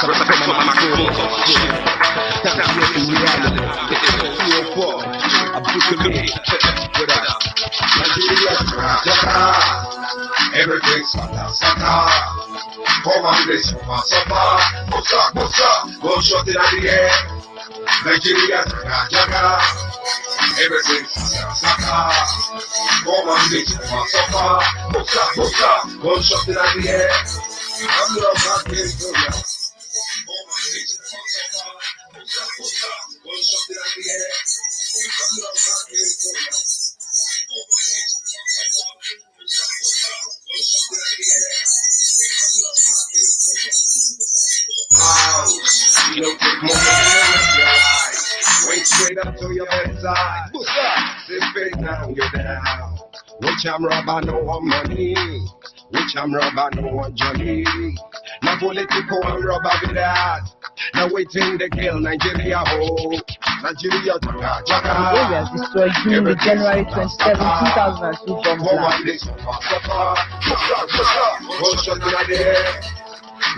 Respect for my soul. Time to live in reality. This is 204. I'm Bukumi. What up? Nigeria, everything scatter. Come on, this suffer. What's up? Go shot in the air. Nigeria, jaga. Everything scatter. Come on, this suffer. What's up? Go shot in the air. I'm not back in Korea. Come on, this suffer. What's up? Go shot in the air. I'm not back in Korea. You don't take more than your life. Wait straight up to your bedside. What's up? Sit face down, you're down. Which I'm rubber, no one money. Which I'm rubber, no one Johnny. Now political, I'm rubber with that. Now waiting to kill Nigeria, ho. Nigeria, jaga. Areas destroyed during the January 27, 2002 bomb blast.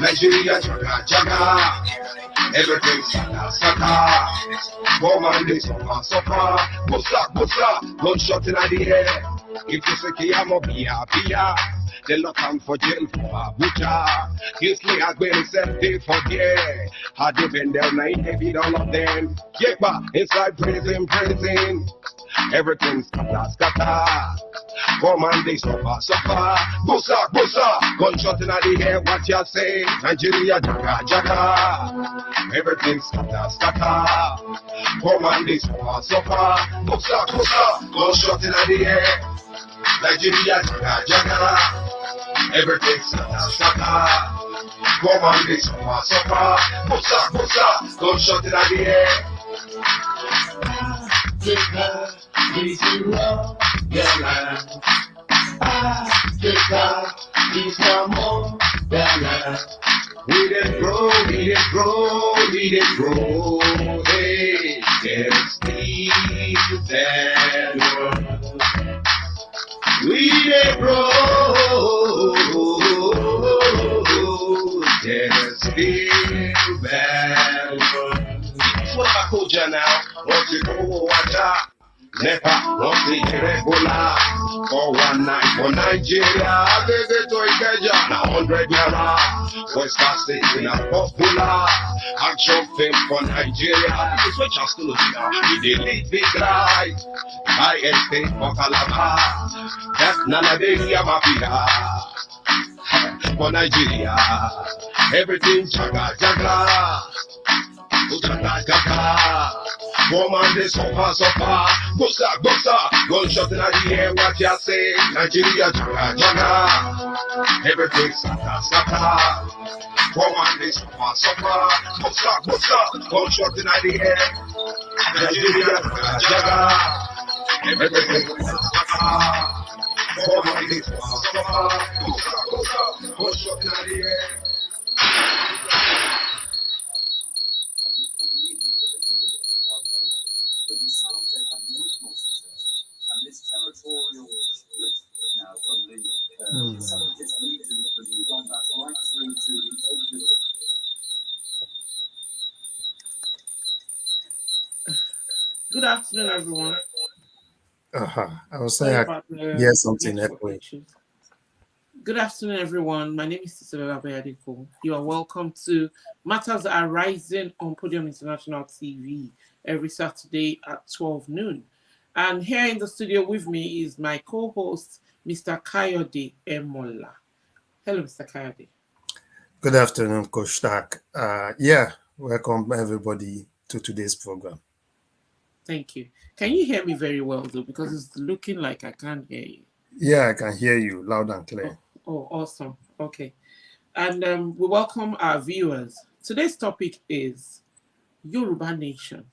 Nigeria, jaga. Everything scatter. Come on, this suffer. Busa. Gunshot in the air. If you say Kiyamo, Pia. They lock him for jail for Abuja. Kingsley has been set day for yeah. Had they been there, now they beat all of them. Yeah, but inside prison. Everything scatter. Come on, they suffer. Busa. Gunshot in the air, what you say? Nigeria, jaga. Everything scatter. Come on, they suffer. Busa. Gunshot in the air. Nigeria, jaga. Everything scatter. Come on, they suffer. Busa. Gunshot in the air. Africa, is the love your land. Africa is no more than land. We did grow. Hey, there's still that world. We did grow. There's still that world. What about culture now? What's it go Nepa, what's the irregular? For one night for Nigeria, baby to Ikeja, now 100 naira. West State in a popular action film for Nigeria. This is what you're still looking at. We delete big right. I estate for Calabar. That's Nanaderia Mafia. For Nigeria, everything jaga. Woman, they suffer. Busa. Gunshot in the air, what you say? Nigeria, jaga. Everything scatter. Woman, they suffer. Busa. Gunshot in the air. Nigeria, jaga. Everything scatter. Woman, they suffer. Busa. Gunshot in the air. Good afternoon, everyone. I was saying, yes, something echoing. Good afternoon, everyone. My name is Cecilia Bayadiko. You are welcome to Matters Arising on Podium International TV every Saturday at 12 noon. And here in the studio with me is my co-host, Mr. Kayode Emola. Hello, Mr. Kayode. Good afternoon, Coach Tak. Welcome everybody to today's program. Thank you. Can you hear me very well, though? Because it's looking like I can't hear you. Yeah, I can hear you loud and clear. Oh, awesome. Okay. And we welcome our viewers. Today's topic is Yoruba Nation.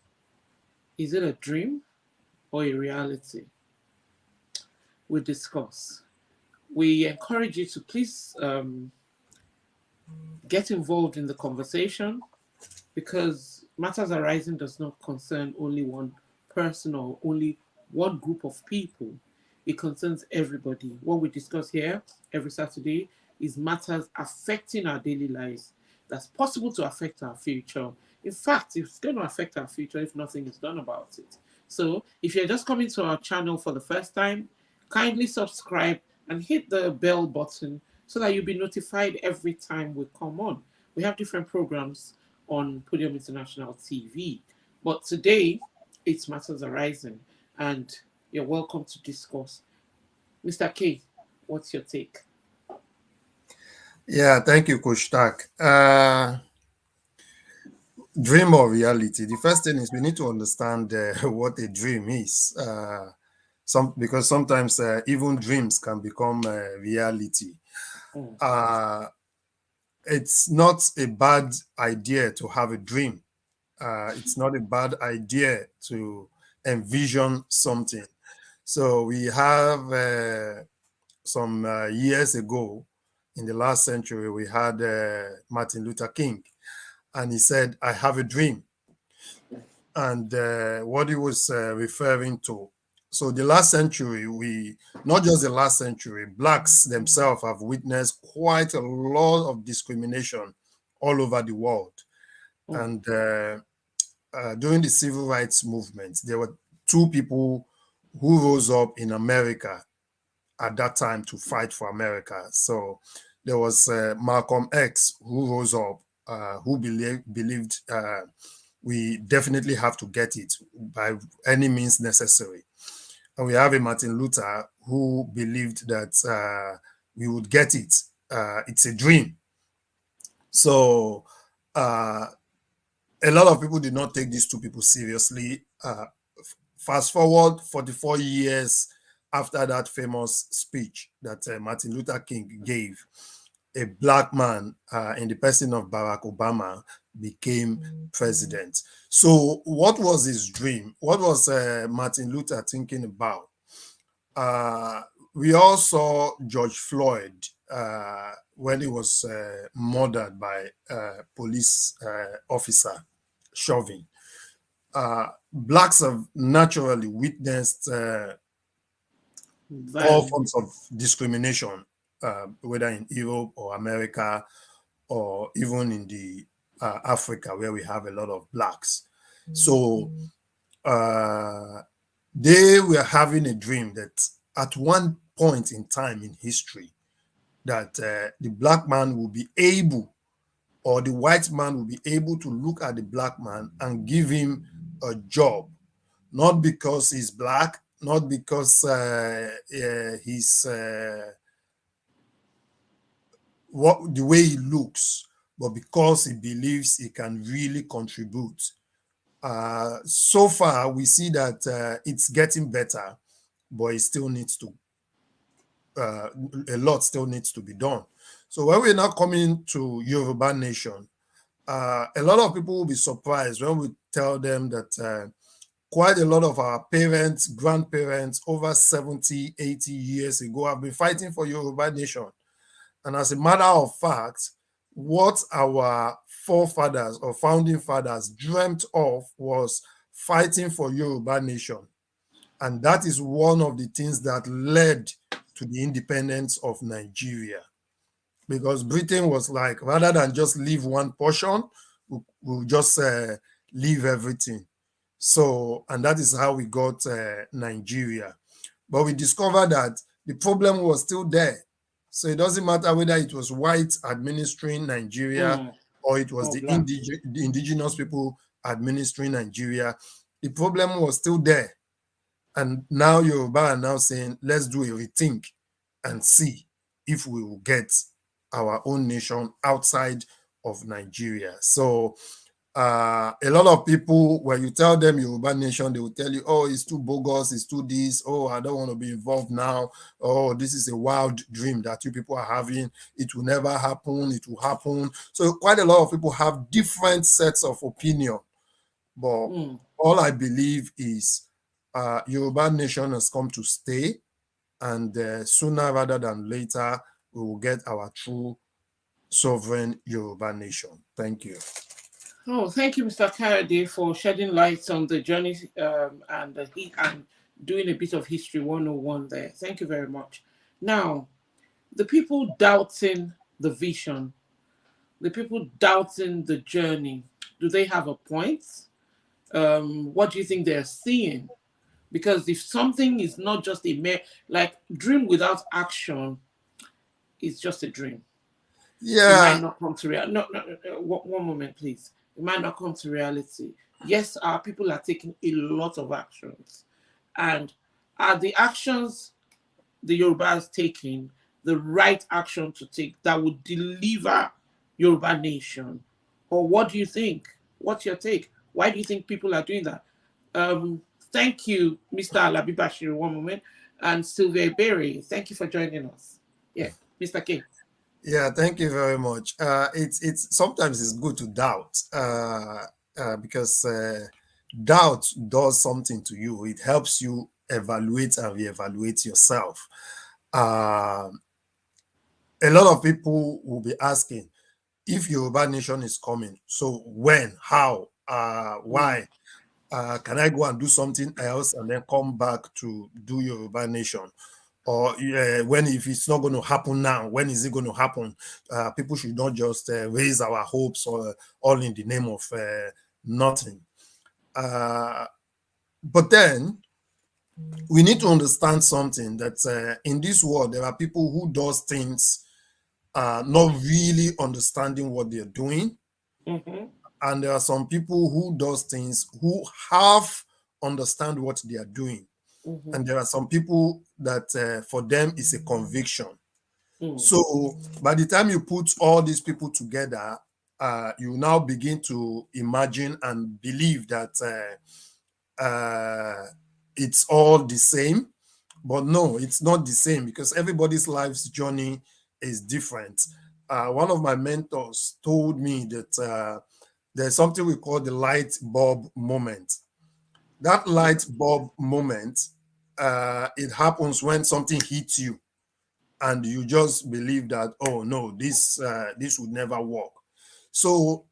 Is it a dream or a reality? We'll discuss. We encourage you to please get involved in the conversation, because Matters Arising does not concern only one person or only one group of people. It concerns everybody. What we discuss here every Saturday is matters affecting our daily lives. that's possible to affect our future. In fact, it's going to affect our future if nothing is done about it. So, if you're just coming to our channel for the first time, kindly subscribe and hit the bell button so that you'll be notified every time we come on. We have different programs on Podium International TV. But today, it's Matters Arising, and you're welcome to discuss. Mr. K, what's your take? Yeah, thank you, Coach Tak. Dream or reality? The first thing is we need to understand what a dream is. Because sometimes even dreams can become reality. Mm, Uh, it's not a bad idea to have a dream. It's not a bad idea to envision something. So we have some years ago, in the last century, we had Martin Luther King, and he said, "I have a dream," and what he was referring to. So the last century, we not just the last century, blacks themselves have witnessed quite a lot of discrimination all over the world, mm, and during the civil rights movement, there were two people who rose up in America at that time to fight for America. So there was Malcolm X who rose up, who believed we definitely have to get it by any means necessary. And we have a Martin Luther who believed that we would get it. It's a dream. So uh, a lot of people did not take these two people seriously. Fast forward 44 years after that famous speech that Martin Luther King gave, a black man in the person of Barack Obama became president. So, what was his dream? What was Martin Luther thinking about? Uh, we all saw George Floyd when he was murdered by a police officer, Chauvin. Blacks have naturally witnessed all violent. forms of discrimination, whether in Europe or America or even in the Africa, where we have a lot of blacks. So uh, they were having a dream that at one point in time in history, that the black man will be able, or the white man will be able to look at the black man and give him a job, not because he's black, not because he's what the way he looks, but because he believes he can really contribute. So far, we see that it's getting better, but it still needs to a lot still needs to be done. So when we're now coming to Yoruba Nation, a lot of people will be surprised when we tell them that quite a lot of our parents, grandparents, over 70, 80 years ago have been fighting for Yoruba Nation. And as a matter of fact, what our forefathers or founding fathers dreamt of was fighting for Yoruba Nation. And that is one of the things that led to the independence of Nigeria. Because Britain was like, rather than just leave one portion, we'll just leave everything. So, and that is how we got Nigeria. But we discovered that the problem was still there. So it doesn't matter whether it was white administering Nigeria Mm, or it was or the, black. the indigenous people administering Nigeria. The problem was still there. And now Yoruba are now saying, let's do a rethink and see if we will get our own nation outside of Nigeria. So a lot of people, when you tell them Yoruba Nation, they will tell you, oh, it's too bogus, it's too this, oh, I don't want to be involved now, oh, this is a wild dream that you people are having, it will never happen, it will happen. So quite a lot of people have different sets of opinion, but Mm. all I believe is Yoruba Nation has come to stay, and sooner rather than later, we will get our true sovereign Yoruba Nation. Thank you. Oh, thank you, Mr. Kayode, for shedding light on the journey and doing a bit of history 101 there. Thank you very much. Now, the people doubting the vision the people doubting the journey, do they have a point? What do you think they're seeing? Because if something is not just a mere, like, dream without action is just a dream. It might Yeah, not come to reality. No, no, no, no, one moment, please. It might not come to reality. Yes, our people are taking a lot of actions. And are the actions the Yoruba is taking the right action to take that would deliver Yoruba Nation? Or what do you think? What's your take? Why do you think people are doing that? Thank you, Mr. Alabi Bashir, one moment, and Sylvia Berry. Thank you for joining us. Yeah, Mr. K. yeah, thank you very much. It's sometimes it's good to doubt, because doubt does something to you. It helps you evaluate and reevaluate yourself. Uh, a lot of people will be asking if Yoruba Nation is coming. So when, how, Mm, why? Can I go and do something else and then come back to do Yoruba Nation? Or when, if it's not going to happen now, when is it going to happen? People should not just raise our hopes or all in the name of nothing. Uh, but then we need to understand something that in this world there are people who does things not really understanding what they're doing, mm-hmm, and there are some people who does things who half understand what they are doing, mm-hmm, and there are some people that for them is a conviction. mm. So by the time you put all these people together, you now begin to imagine and believe that it's all the same. But no, it's not the same, because everybody's life's journey is different. One of my mentors told me that there's something we call the light bulb moment. That light bulb moment, it happens when something hits you and you just believe that, oh no, this would never work. So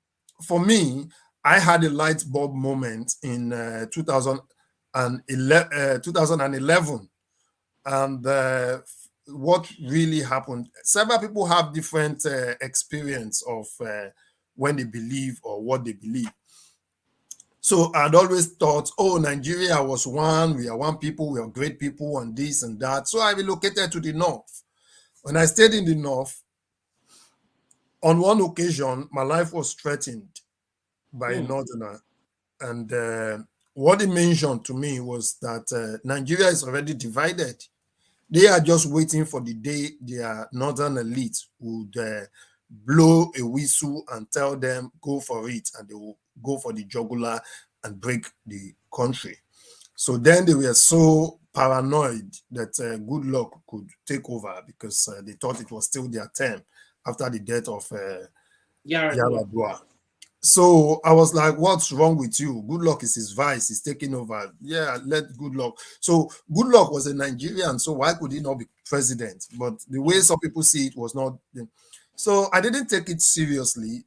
for me, I had a light bulb moment in 2011. And what really happened, several people have different experience of when they believe or what they believe. So I'd always thought, oh, Nigeria was one, we are one people, we are great people, and this and that. So I relocated to the north. When I stayed in the north, on one occasion, my life was threatened by a Mm. northerner. And what he mentioned to me was that Nigeria is already divided. They are just waiting for the day their northern elite would blow a whistle and tell them, go for it, and they will go for the jugular and break the country. So then they were so paranoid that good luck could take over, because they thought it was still their term after the death of Yaradua. Yaradua. So I was like, what's wrong with you? Good luck is his vice, he's taking over. Yeah, let good luck. So good luck was a Nigerian, so why could he not be president? But the way Mm. some people see it was not. So I didn't take it seriously.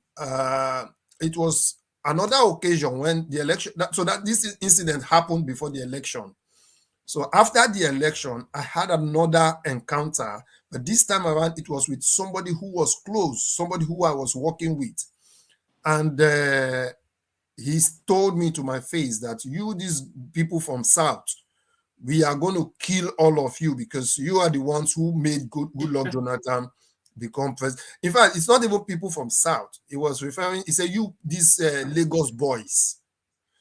It was another occasion when the election, so that this incident happened before the election. So after the election, I had another encounter, but this time around it was with somebody who was close, somebody who I was working with. And he told me to my face that you, these people from South, we are going to kill all of you because you are the ones who made good luck Jonathan become president. In fact, it's not even people from South. He was referring, he said, you, these Lagos boys.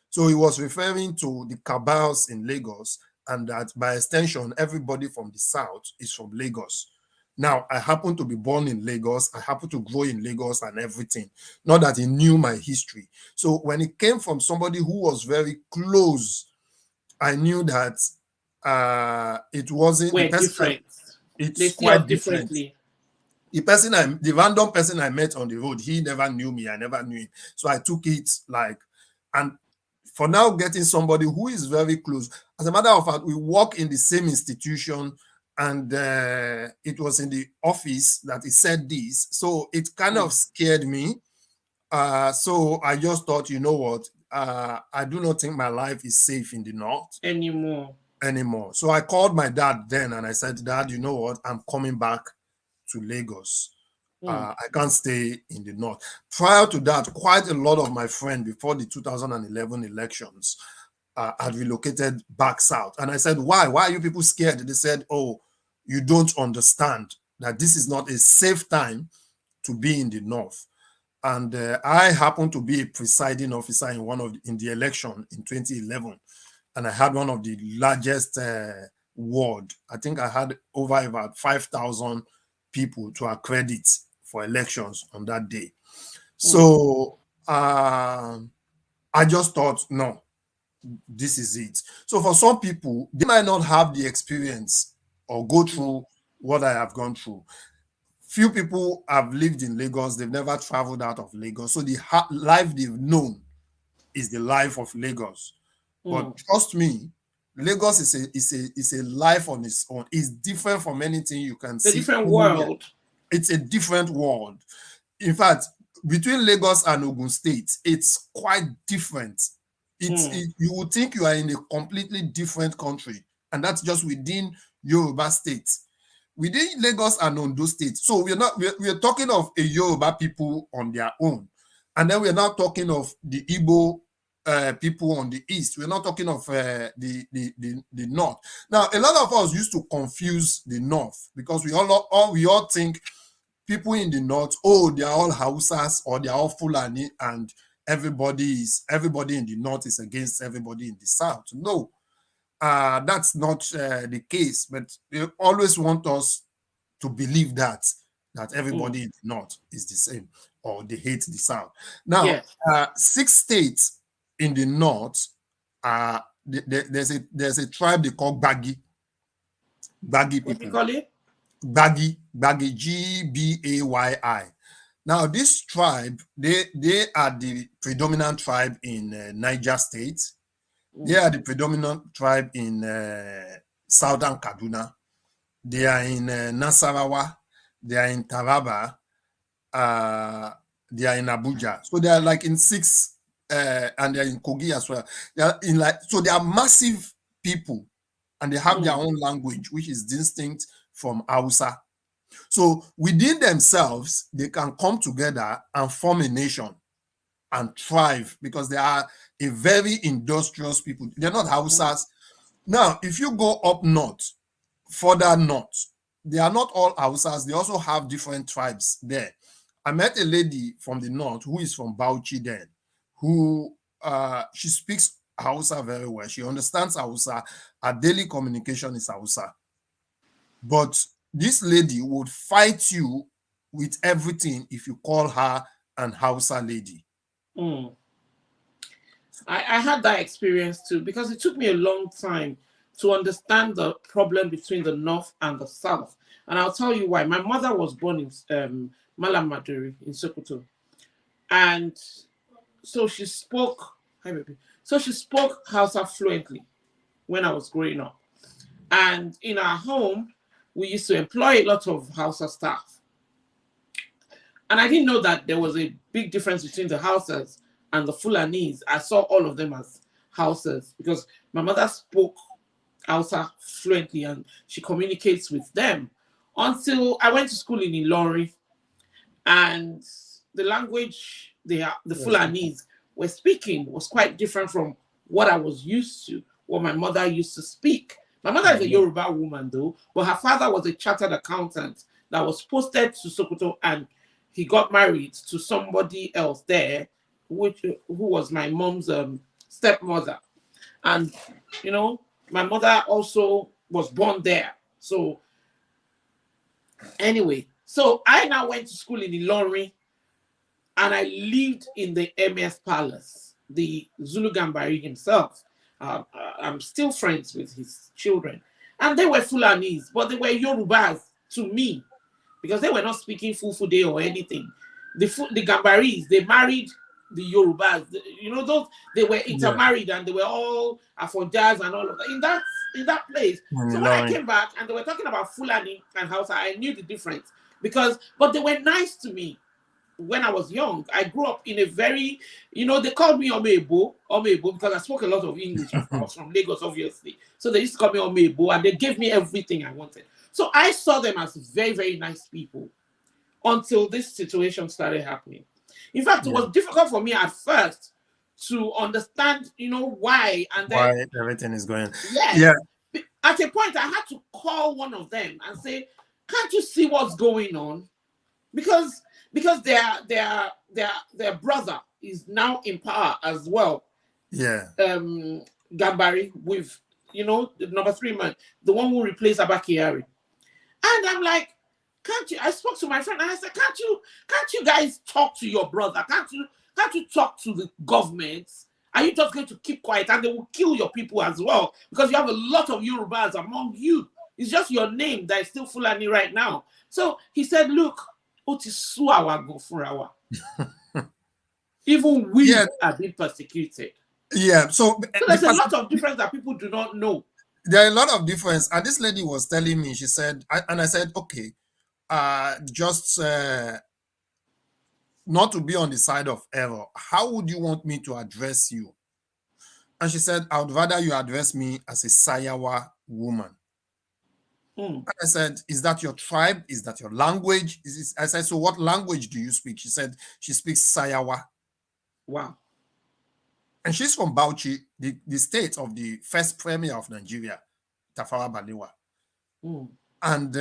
So he was referring to the cabals in Lagos, and that by extension, everybody from the South is from Lagos. Now, I happen to be born in Lagos. I happen to grow in Lagos and everything. Not that he knew my history. So when it came from somebody who was very close, I knew that it wasn't the We're person. different. They It's see us quite different. differently. The random person I met on the road, he never knew me. I never knew him. So I took it like, and for now, getting somebody who is very close. As a matter of fact, we work in the same institution, and it was in the office that he said this. So it kind of Mm. scared me. So I just thought, you know what? I do not think my life is safe in the north Anymore. anymore. So I called my dad then and I said, Dad, you know what? I'm coming back to Lagos. I can't stay in the north. Prior to that, quite a lot of my friends before the 2011 elections had relocated back south. And I said, why? Why are you people scared? They said, oh, you don't understand that this is not a safe time to be in the north. And I happened to be a presiding officer in the election in 2011, and I had one of the largest ward. I think I had over about 5,000 people to accredit for elections on that day. So I just thought, no, this is it. So for some people, they might not have the experience or go through what I have gone through. Few people have lived in Lagos, they've never traveled out of Lagos. So the life they've known is the life of Lagos. But trust me, Lagos is a life on its own. It's different from anything you can see. A different world. It's a different world. In fact, between Lagos and Ogun State, it's quite different. You would think you are in a completely different country, and that's just within Yoruba State. Within Lagos and Ondo State. So we're talking of a Yoruba people on their own. And then we're not talking of the Igbo people on the east. We're not talking of the north. Now, a lot of us used to confuse the north because we all think people in the north, oh, they are all Hausas or they are all Fulani, and everybody in the north is against everybody in the south. No. That's not the case, but they always want us to believe that everybody in the north is the same or they hate the south. Now, 6 states in the north, there's a tribe they call Gbagi people. What do you call it? Gbagi, Gbayi. Now, this tribe, they are the predominant tribe in Niger State. They are the predominant tribe in southern Kaduna. They are in Nasarawa. They are in Taraba. They are in Abuja. So they are like in 6, and they are in Kogi as well. So they are massive people, and they have their own language, which is distinct from Hausa. So within themselves, they can come together and form a nation and thrive because they are a very industrious people. They're not Hausas. Now, if you go up north, further north, they are not all Hausas. They also have different tribes there. I met a lady from the north who is from Bauchi then, who she speaks Hausa very well. She understands Hausa. Her daily communication is Hausa. But this lady would fight you with everything if you call her an Hausa lady. I had that experience too, because it took me a long time to understand the problem between the north and the south. And I'll tell you why. My mother was born in Malam Maduri in Sokoto. And so she spoke Hausa fluently when I was growing up. And in our home, we used to employ a lot of Hausa staff. And I didn't know that there was a big difference between the Hausas and the Fulanis. I saw all of them as Hausas because my mother spoke Hausa fluently and she communicates with them until I went to school in Ilorin, and the language the Fulanis were speaking was quite different from what I was used to, what my mother used to speak. My mother is a Yoruba woman though, but her father was a chartered accountant that was posted to Sokoto, and he got married to somebody else there, who was my mom's stepmother. And, you know, my mother also was born there. So anyway, so I now went to school in Ilorin, and I lived in the MS Palace, the Zulu Gambari himself. I'm still friends with his children. And they were Fulanis, but they were Yorubas to me, because they were not speaking Fufude or anything. The Gambaris, they married the Yorubas. You know, those, they were intermarried, and they were all Afonjas and all of that in that place. So when I came back and they were talking about Fulani and Hausa, I knew the difference, but they were nice to me. When I was young, I grew up in a very, you know, they called me Omebo, because I spoke a lot of English. I was from Lagos, obviously. So they used to call me Omebo, and they gave me everything I wanted. So I saw them as very, very nice people until this situation started happening. In fact, it was difficult for me at first to understand, why. And Why then, everything is going. yes, Yeah. at a point, I had to call one of them and say, "Can't you see what's going on?" Because their brother is now in power as well. Yeah. Gambari with the number 3 man, the one who replaced Abakari. And I'm like, can't you? I spoke to my friend and I said, can't you guys talk to your brother? Can't you talk to the government? Are you just going to keep quiet and they will kill your people as well? Because you have a lot of Yorubas among you. It's just your name that is still Fulani right now. So he said, look, even we are being persecuted. Yeah. So there's a lot of difference that people do not know. There are a lot of difference. And this lady was telling me, she said, and I said, okay, just not to be on the side of error, how would you want me to address you? And she said, I would rather you address me as a Sayawa woman. And I said, is that your tribe? Is that your language? I said, so what language do you speak? She said, she speaks Sayawa. Wow. And she's from Bauchi, the state of the first premier of Nigeria, Tafawa Balewa. And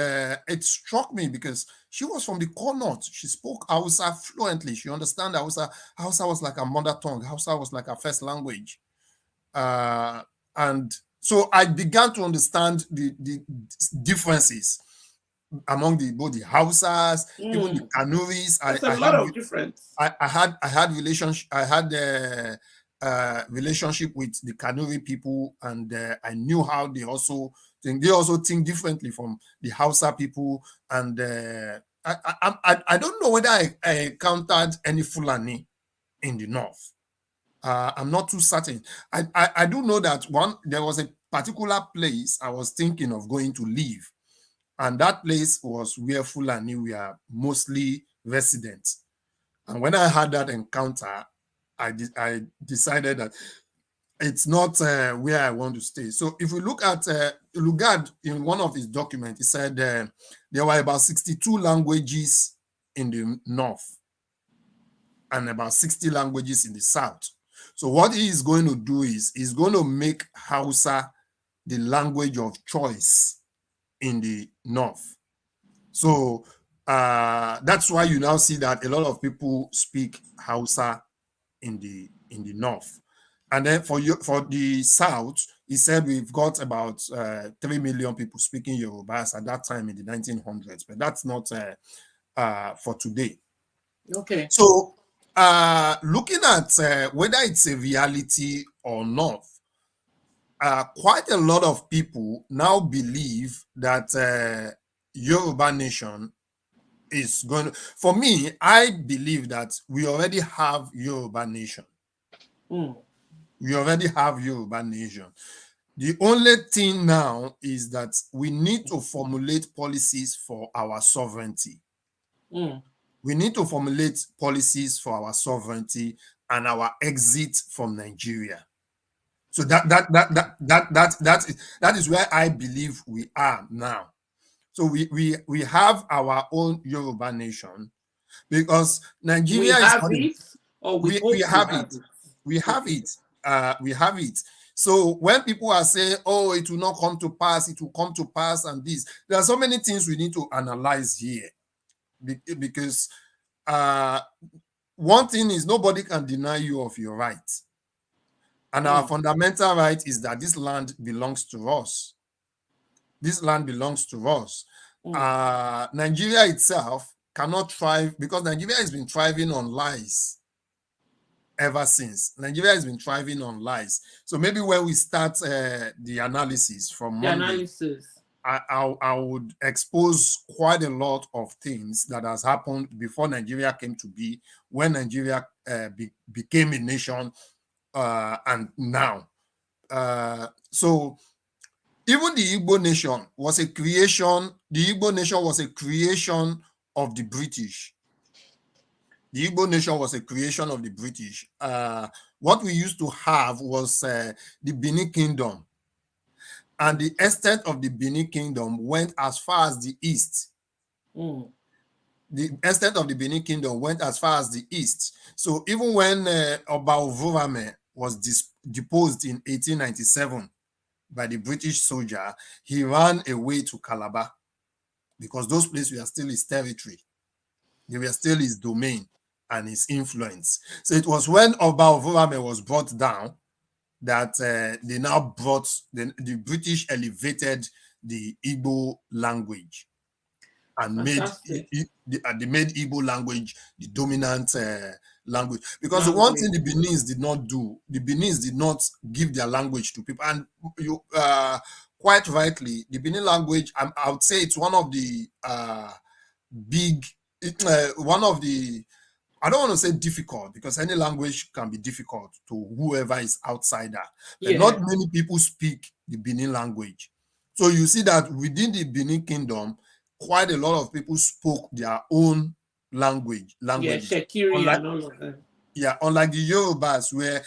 it struck me because she was from the core north. She spoke Hausa fluently. She understood Hausa. Hausa was like a mother tongue. Hausa was like a first language. And so I began to understand the differences among both the Hausas, even the Kanuris. There's a lot of difference. I had relationship with the Kanuri people, and I knew how they also think. They also think differently from the Hausa people, and I don't know whether I encountered any Fulani in the north. I'm not too certain. I do know that there was a particular place I was thinking of going to live, and that place was where Fulani were mostly residents. And when I had that encounter, I decided that it's not where I want to stay. So if we look at Lugard in one of his documents, he said there were about 62 languages in the north and about 60 languages in the south. So what he is going to do is he's going to make Hausa the language of choice in the north. So that's why you now see that a lot of people speak Hausa in the north. And then for the south, he said we've got about 3 million people speaking Yorubas at that time in the 1900s, but that's not for today. Okay. So looking at whether it's a reality or not, quite a lot of people now believe that Yoruba Nation is going to, for me, I believe that we already have Yoruba Nation. We already have Yoruba Nation. The only thing now is that we need to formulate policies for our sovereignty. We need to formulate policies for our sovereignty and our exit from Nigeria. So that is where I believe we are now. So we have our own Yoruba Nation because Nigeria we have is it, or we have it. We have it. We have it. So when people are saying, "Oh, it will not come to pass," it will come to pass, and this, there are so many things we need to analyze here, because one thing is nobody can deny you of your right, and our fundamental right is that this land belongs to us. This land belongs to us. Nigeria itself cannot thrive because Nigeria has been thriving on lies ever since. Nigeria has been thriving on lies. So maybe when we start the analysis from Monday, I would expose quite a lot of things that has happened before Nigeria came to be, when Nigeria became a nation, and now. So even the Igbo nation was a creation. The Igbo nation was a creation of the British. The Igbo nation was a creation of the British. What we used to have was the Benin Kingdom. And the extent of the Benin Kingdom went as far as the east. the extent of the Benin Kingdom went as far as the east. So even when Oba Ovurame was deposed in 1897 by the British soldier, he ran away to Calabar because those places were still his territory. They were still his domain and his influence. So it was when Oba Ovurame was brought down that they now brought, the British elevated the Igbo language and Fantastic. they made Igbo language the dominant language. Because the one thing the Beninese did not do, the Beninese did not give their language to people. And you quite rightly, the Benin language, I would say it's one of the one of the, I don't want to say difficult, because any language can be difficult to whoever is outsider. But not many people speak the Benin language. So you see that within the Benin Kingdom, quite a lot of people spoke their own language. Yeah, Shekiri and all of them. Yeah, unlike the Yorubas, where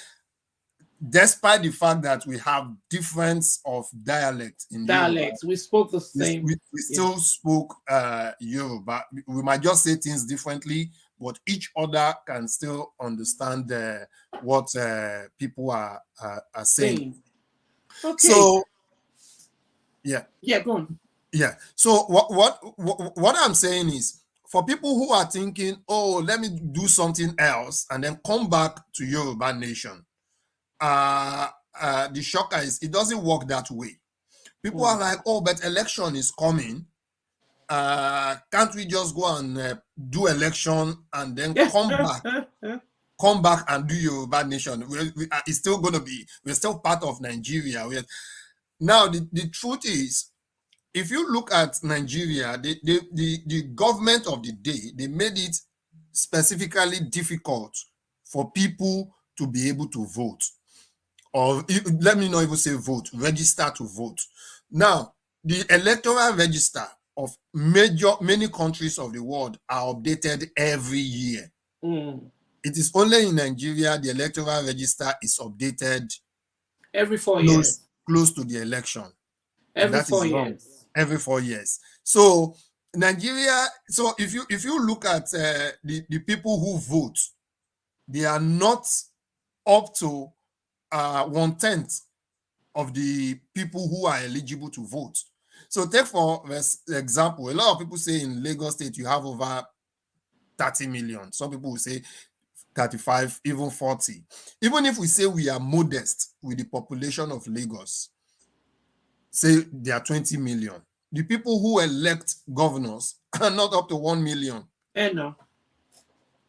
despite the fact that we have difference of dialect in Yoruba, we spoke the same. We still spoke Yoruba. We might just say things differently, but each other can still understand what people are saying. Okay. So, yeah. Yeah, go on. Yeah. So what I'm saying is, for people who are thinking, oh, let me do something else and then come back to Yoruba Nation, the shocker is it doesn't work that way. People are like, oh, but election is coming. Can't we just go and do election and then come back and do Yoruba Nation? It's still going to be, we're still part of Nigeria. Now, the truth is, if you look at Nigeria, the government of the day, they made it specifically difficult for people to be able to vote. Or let me not even say vote, register to vote. Now, the electoral register of many countries of the world are updated every year. It is only in Nigeria the electoral register is updated every 4 years. Close to the election. Every 4 years. Every 4 years. So Nigeria, so if you look at the people who vote, they are not up to 1/10 of the people who are eligible to vote. So take for example, a lot of people say in Lagos State you have over 30 million. Some people will say 35, even 40. Even if we say we are modest with the population of Lagos, say there are 20 million. The people who elect governors are not up to 1 million. No.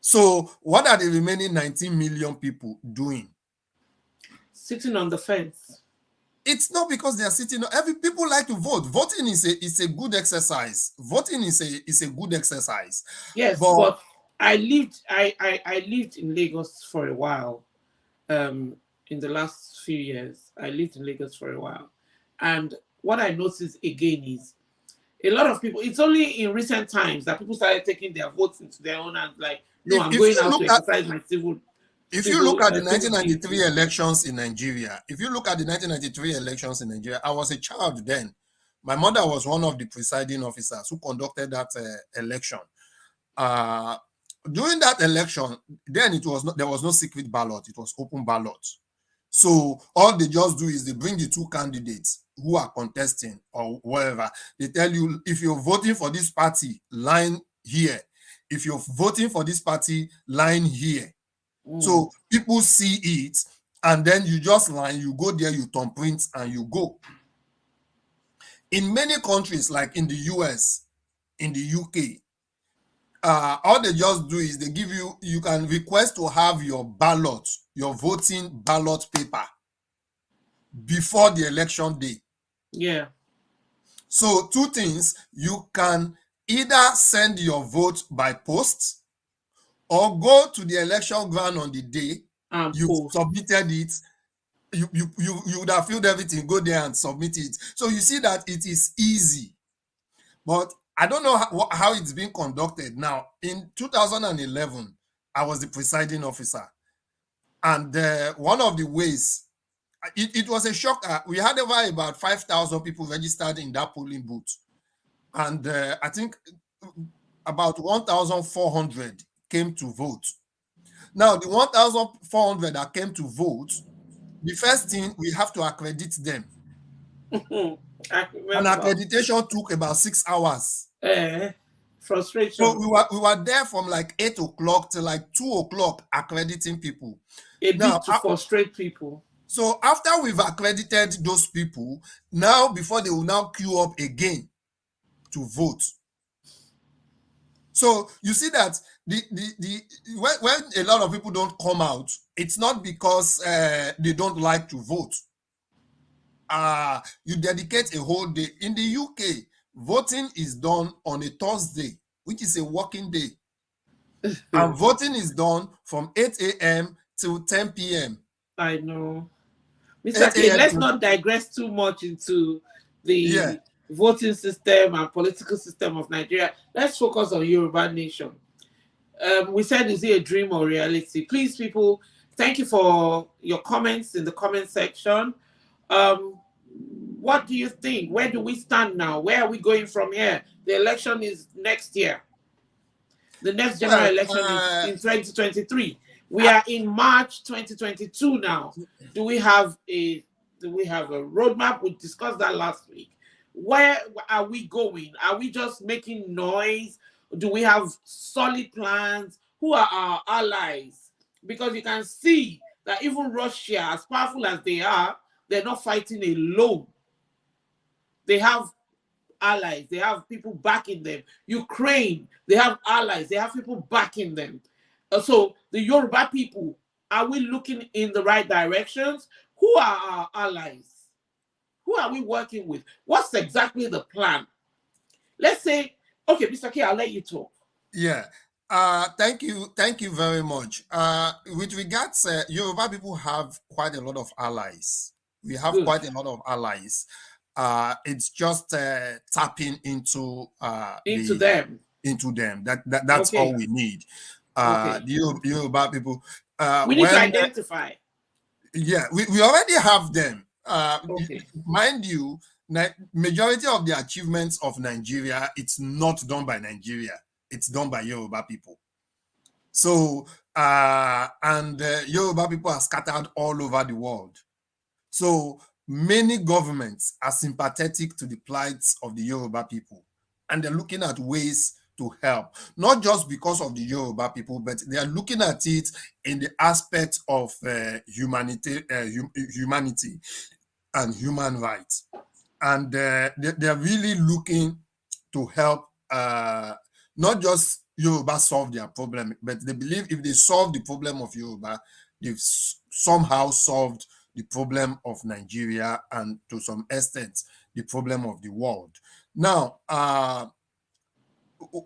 So what are the remaining 19 million people doing? Sitting on the fence. It's not because they are sitting. People like to vote. Voting is a good exercise. Voting is a good exercise. Yes, but I lived in Lagos for a while. In the last few years, I lived in Lagos for a while, and what I noticed again is a lot of people. It's only in recent times that people started taking their votes into their own hands. Like, no, I'm going out to exercise my civil. If you look at the 1993 elections in Nigeria, I was a child then. My mother was one of the presiding officers who conducted that election. During that election, then there was no secret ballot; it was open ballot. So all they just do is they bring the two candidates who are contesting or whatever. They tell you, if you're voting for this party, line here. If you're voting for this party, line here. So people see it, and then you just line, you go there, you thumbprint, and you go. In many countries, like in the US, in the UK, all they just do is they give you can request to have your ballot, your voting ballot paper before the election day. Yeah. So two things, you can either send your vote by post or go to the election ground on the day you submitted it. You would have filled everything, go there and submit it. So you see that it is easy. But I don't know how it's being conducted now. In 2011, I was the presiding officer. And one of the ways, it was a shock. We had over about 5,000 people registered in that polling booth. And I think about 1,400 came to vote. Now, the 1,400 that came to vote, the first thing, we have to accredit them. I And remember. accreditation took about 6 hours. Frustration. So we were there from like 8 o'clock till like 2 o'clock accrediting people. A Now, bit to frustrate people. so after we've accredited those people, now before they will now queue up again to vote. So you see that when a lot of people don't come out, it's not because they don't like to vote. You dedicate a whole day. In the UK, voting is done on a Thursday, which is a working day. And voting is done from 8 a.m. till 10 p.m. I know. Mr. K, let's not digress too much into the voting system and political system of Nigeria. Let's focus on Yoruba Nation. We said, is it a dream or reality? Please, people, thank you for your comments in the comment section. What do you think? Where do we stand now? Where are we going from here? The election is next year. The next general election is in 2023. We are in March 2022 now. Do we have a roadmap? We discussed that last week. Where are we going? Are we just making noise? Do we have solid plans? Who are our allies? Because you can see that even Russia, as powerful as they are, they're not fighting alone. They have allies. They have people backing them. Ukraine, they have allies. They have people backing them. So the Yoruba people, are we looking in the right directions? Who are our allies? Who are we working with? What's exactly the plan? Let's say, okay, Mr. K, I'll let you talk. Yeah. Thank you very much. With regards, Yoruba people have quite a lot of allies. We have quite a lot of allies. It's just tapping into them. That's all we need. The Yoruba people. We need to identify. Yeah, we already have them. Mind you, majority of the achievements of Nigeria, it's not done by Nigeria. It's done by Yoruba people. So, Yoruba people are scattered all over the world. So many governments are sympathetic to the plights of the Yoruba people, and they're looking at ways to help, not just because of the Yoruba people, but they are looking at it in the aspect of humanity and human rights. And they're really looking to help not just Yoruba solve their problem, but they believe if they solve the problem of Yoruba, they've somehow solved the problem of Nigeria and to some extent the problem of the world. Now,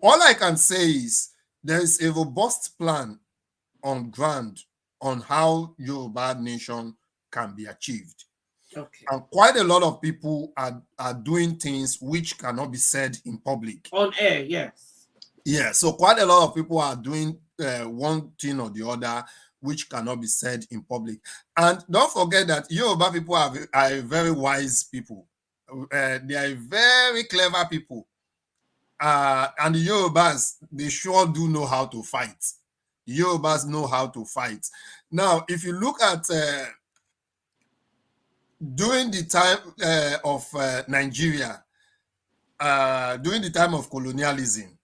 all I can say is there is a robust plan on ground on how Yoruba Nation can be achieved. And quite a lot of people are doing things which cannot be said in public. On air, yes. Yeah, so quite a lot of people are doing one thing or the other which cannot be said in public. And don't forget that Yoruba people are very wise people. They are very clever people. And the Yorubas, they sure do know how to fight. The Yorubas know how to fight. Now, if you look at during the time of Nigeria, during the time of colonialism,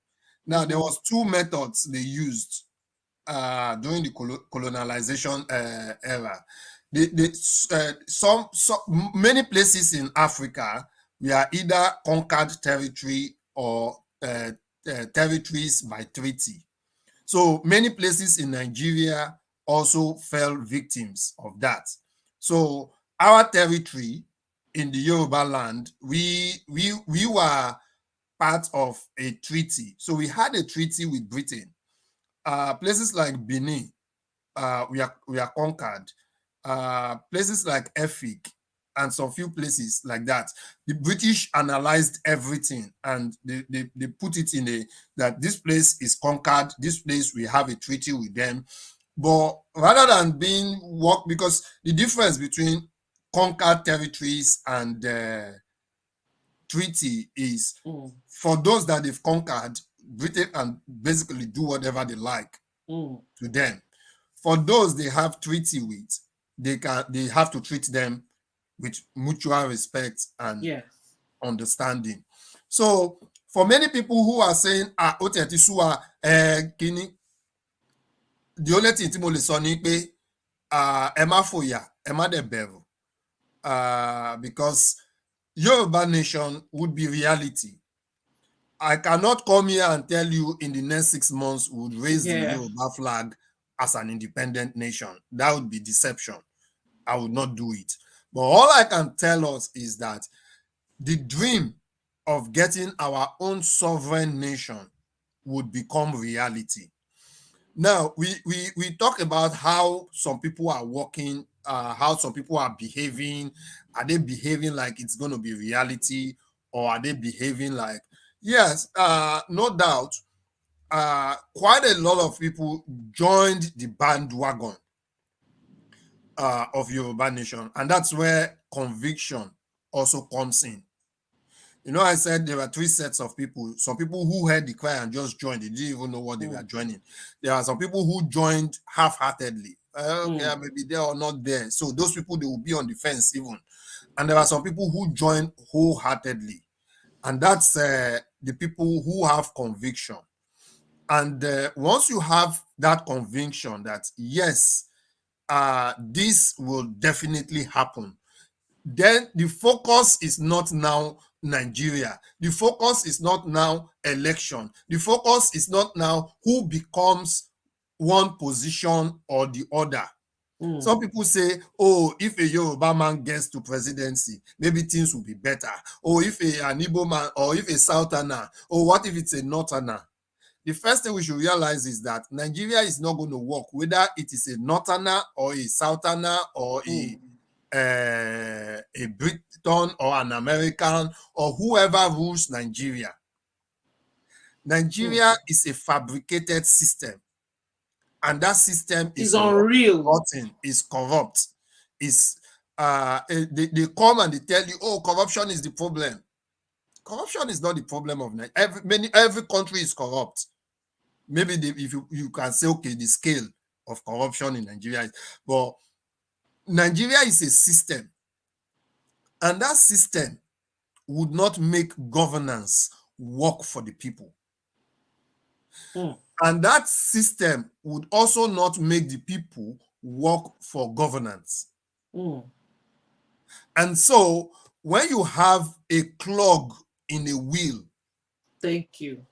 now there was two methods they used during the colonization era. Many places in Africa were either conquered territory or territories by treaty. So many places in Nigeria also fell victims of that. So our territory in the Yoruba land, we were part of a treaty. So we had a treaty with Britain. Places like Benin, we are conquered. Places like Efik and some few places like that. The British analyzed everything and they put it in that this place is conquered, this place we have a treaty with them. But rather than being because the difference between conquered territories and treaty is for those that they've conquered, Britain can basically do whatever they like Mm. to them. For those they have treaty with, they have to treat them with mutual respect and Yes. understanding. So for many people who are saying, kini, the only thing tí mo lè sọ ni pé ẹ má fòyà, ẹ má dẹ̀ bẹ̀rù, because Yoruba Nation would be reality. I cannot come here and tell you in the next 6 months we would raise the Yoruba flag as an independent nation. That would be deception. I would not do it. But all I can tell us is that the dream of getting our own sovereign nation would become reality. Now, we talk about how some people are working, how some people are behaving. Are they behaving like it's going to be reality, or are they behaving like, yes, no doubt, quite a lot of people joined the bandwagon of Yoruba Nation, and that's where conviction also comes in. You know, I said there were 3 sets of people. Some people who heard the cry and just joined. They didn't even know what they were joining. There are some people who joined half-heartedly. Okay, maybe there or not there. So those people, they will be on the fence even. And there are some people who joined wholeheartedly. And that's the people who have conviction. And once you have that conviction that, yes, this will definitely happen, then the focus is not now Nigeria. The focus is not now election. The focus is not now who becomes one position or the other. Some people say, oh, if a Yoruba man gets to presidency, maybe things will be better. Or if an Igbo man, or if a Southerner, or what if it's a Northerner? The first thing we should realize is that Nigeria is not going to work, whether it is a Northerner or a Southerner or a Briton or an American or whoever rules Nigeria. Nigeria is a fabricated system, and that system is unreal. Is corrupt. They come and they tell you, oh, corruption is the problem. Corruption is not the problem of Nigeria. Every country is corrupt. Maybe if you can say, okay, the scale of corruption in Nigeria, but Nigeria is a system, and that system would not make governance work for the people. And that system would also not make the people work for governance. And so when you have a clog in a wheel, thank you,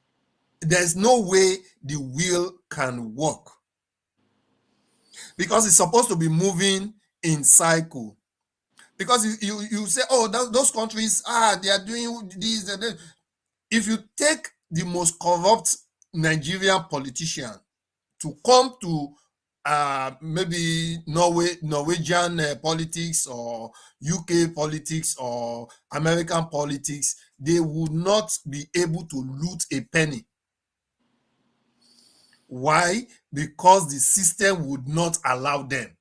there's no way the wheel can work, because it's supposed to be moving in cycle. Because you say, oh, those countries, they are doing this and that. If you take the most corrupt Nigerian politician to come to maybe Norwegian politics or UK politics or American politics, they would not be able to loot a penny. Why? Because the system would not allow them.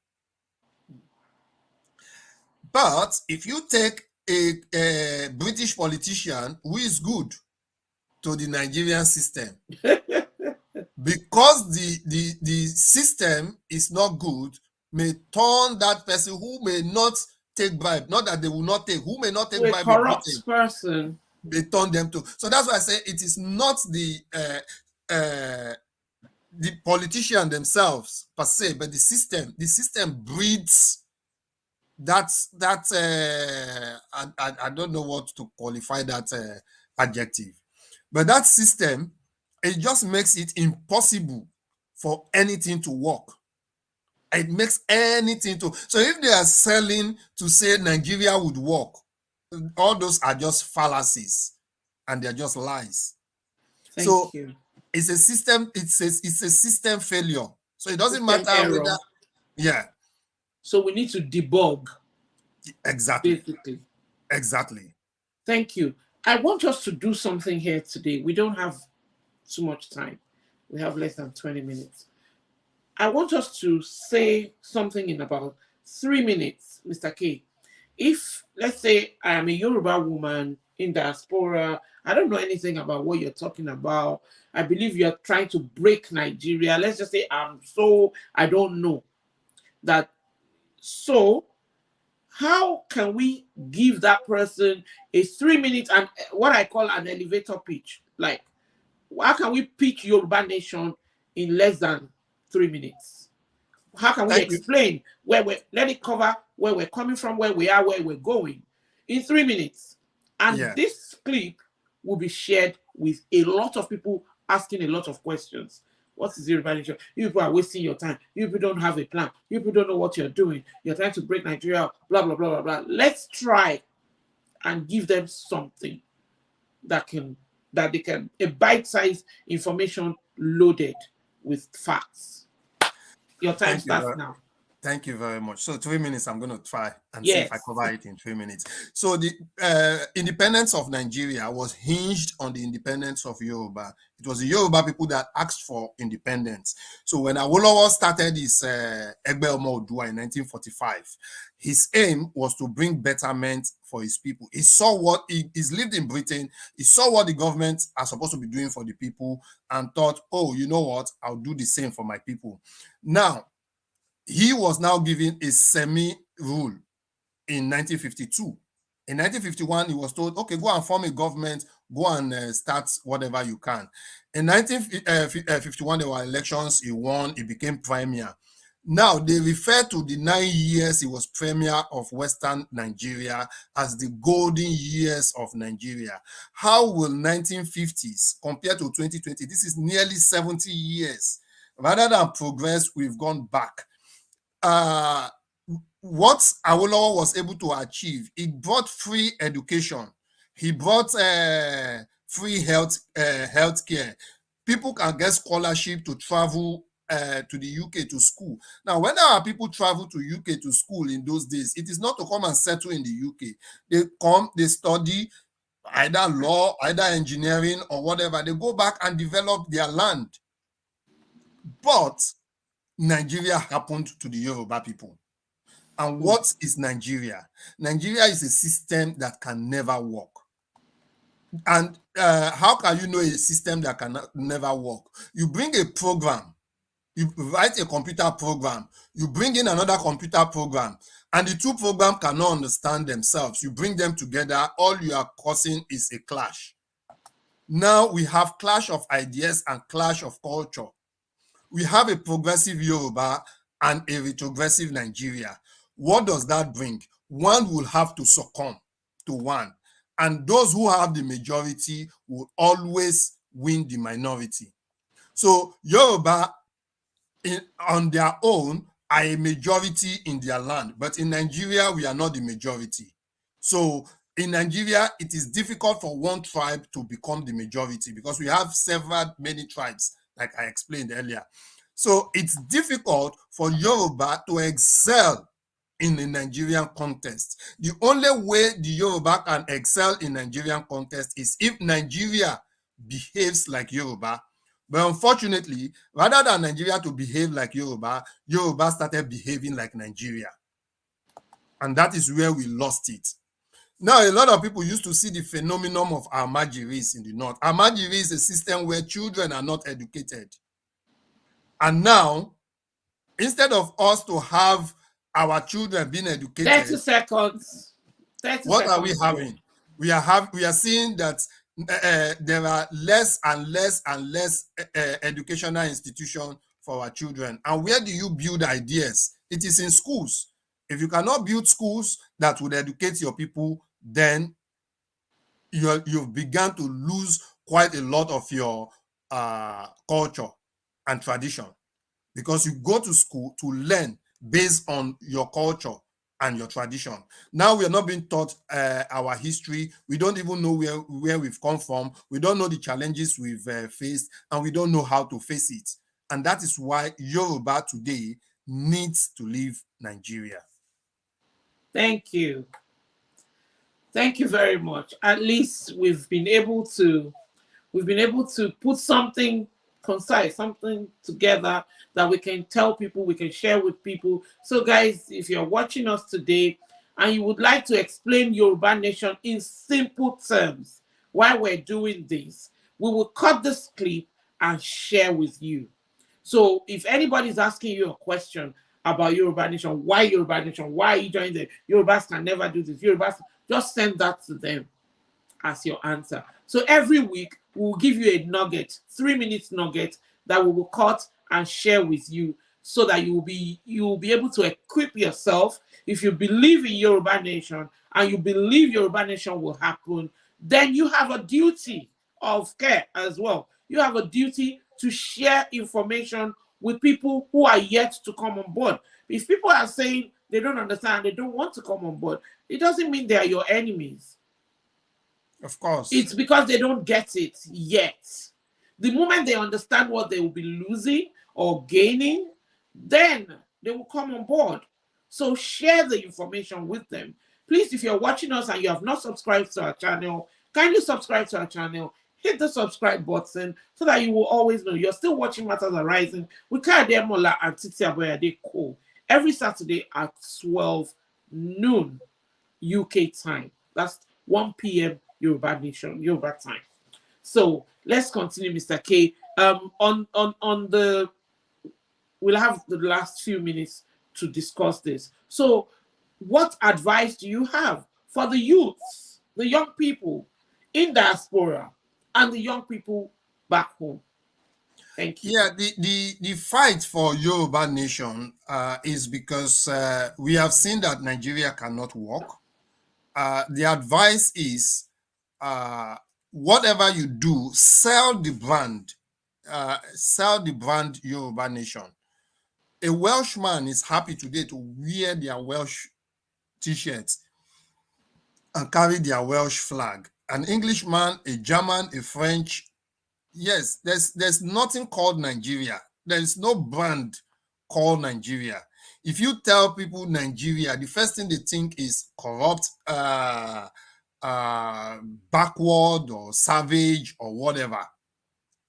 But if you take a British politician who is good to the Nigerian system, because the system is not good, may turn that person who may not take bribe, not that they will not take, who may not take bribe, a corrupt person, they turn them to. So that's why I say it is not the politician themselves per se, but the system. The system breeds that I don't know what to qualify that adjective, but that system, it just makes it impossible for anything to work. It makes anything to. So if they are selling to say Nigeria would work, all those are just fallacies and they're just lies. Thank you. It's a system. It's a system failure. So it doesn't matter whether. Yeah. So we need to debug. Exactly. Basically. Exactly. Thank you. I want us to do something here today. We don't have too much time. We have less than 20 minutes. I want us to say something in about 3 minutes, Mr. K. If, let's say, I am a Yoruba woman in diaspora. I don't know anything about what you're talking about. I believe you're trying to break Nigeria. Let's just say I don't know that. So how can we give that person a 3 minute and what I call an elevator pitch? Like, how can we pitch Yoruba Nation in less than 3 minutes? How can we Thank you. explain let it cover where we're coming from, where we are, where we're going in 3 minutes? And Yeah. this clip will be shared with a lot of people asking a lot of questions. What is Yoruba Nation? You people are wasting your time. You people don't have a plan. You people don't know what you're doing. You're trying to break Nigeria up, blah, blah, blah, blah, blah. Let's try and give them something that they can, a bite-sized information loaded with facts. Your time Thank you. starts now. Thank you very much. So 3 minutes, I'm going to try and see if I Yes. cover it in 3 minutes. So the independence of Nigeria was hinged on the independence of Yoruba. It was the Yoruba people that asked for independence. So when Awolowo started his Egbe Omo Odua in 1945, his aim was to bring betterment for his people. He saw what he's lived in Britain. He saw what the government are supposed to be doing for the people and thought, oh, you know what? I'll do the same for my people. Now, he was now given a semi-rule in 1952. In 1951, he was told, okay, go and form a government, go and start whatever you can. In 1951, there were elections, he won, he became premier. Now, they refer to the 9 years he was premier of Western Nigeria as the golden years of Nigeria. How will 1950s compare to 2020? This is nearly 70 years. Rather than progress, we've gone back. What Awolowo was able to achieve, he brought free education, he brought free health care. People can get scholarship to travel to the UK to school. Now, when our people travel to UK to school in those days, it is not to come and settle in the UK. They come, they study either law, either engineering or whatever. They go back and develop their land. But Nigeria happened to the Yoruba people. And what is Nigeria? Nigeria is a system that can never work. And how can you know a system that can never work? You bring a program, you write a computer program, you bring in another computer program, and the two programs cannot understand themselves. You bring them together, all you are causing is a clash. Now we have clash of ideas and clash of culture. We have a progressive Yoruba and a retrogressive Nigeria. What does that bring? One will have to succumb to one. And those who have the majority will always win the minority. So Yoruba on their own are a majority in their land. But in Nigeria, we are not the majority. So in Nigeria, it is difficult for one tribe to become the majority because we have many tribes, like I explained earlier. So it's difficult for Yoruba to excel in the Nigerian context. The only way the Yoruba can excel in Nigerian context is if Nigeria behaves like Yoruba. But unfortunately, rather than Nigeria to behave like Yoruba, Yoruba started behaving like Nigeria. And that is where we lost it. Now, a lot of people used to see the phenomenon of Almajiris in the north. Almajiri is a system where children are not educated. And now, instead of us to have our children being educated, 30 seconds. 30 what seconds are we having? We are seeing that there are less and less and less educational institutions for our children. And where do you build ideas? It is in schools. If you cannot build schools that would educate your people, then you've begun to lose quite a lot of your culture and tradition, because you go to school to learn based on your culture and your tradition. Now we are not being taught our history. We don't even know where we've come from. We don't know the challenges we've faced, and we don't know how to face it. And that is why Yoruba today needs to leave Nigeria. Thank you. Thank you very much. At least we've been able to put something concise, something together that we can tell people, we can share with people. So guys, if you're watching us today and you would like to explain Yoruba Nation in simple terms while we're doing this, we will cut this clip and share with you. So if anybody's asking you a question about Yoruba Nation, why Yoruba Nation, why are you joining the Yorubas can never do this, Yorubas, just send that to them as your answer. So every week we'll give you a nugget, 3 minutes nugget that we will cut and share with you so that you will be able to equip yourself. If you believe in Yoruba Nation and you believe Yoruba Nation will happen, then you have a duty of care as well. You have a duty to share information with people who are yet to come on board. If people are saying they don't understand, they don't want to come on board, it doesn't mean they are your enemies. Of course. It's because they don't get it yet. The moment they understand what they will be losing or gaining, then they will come on board. So share the information with them. Please, if you're watching us and you have not subscribed to our channel, kindly subscribe to our channel. Hit the subscribe button so that you will always know you're still watching Matters Arising with Kayode Mola and Titi Aboyade Cole every Saturday at 12 noon UK time. That's 1 p.m. Yoruba Nation, Yoruba time. So let's continue, Mr. K. We'll have the last few minutes to discuss this. So what advice do you have for the youths, the young people in diaspora and the young people back home? Thank you. Yeah, the fight for Yoruba Nation is because we have seen that Nigeria cannot work. The advice is whatever you do, sell the brand Yoruba Nation. A Welshman is happy today to wear their Welsh t-shirts and carry their Welsh flag. An Englishman, a German, a French. Yes, there's nothing called Nigeria. There is no brand called Nigeria. If you tell people Nigeria, the first thing they think is corrupt, backward or savage or whatever.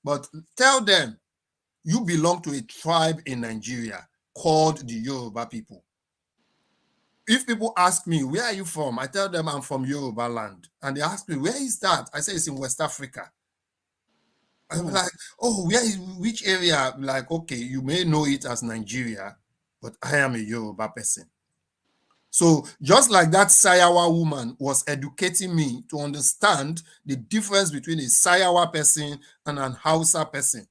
But tell them you belong to a tribe in Nigeria called the Yoruba people. If people ask me, where are you from? I tell them I'm from Yoruba land. And they ask me, where is that? I say it's in West Africa. I'm like, oh, which area? I'm like, okay, you may know it as Nigeria, but I am a Yoruba person. So just like that Sayawa woman was educating me to understand the difference between a Sayawa person and an Hausa person.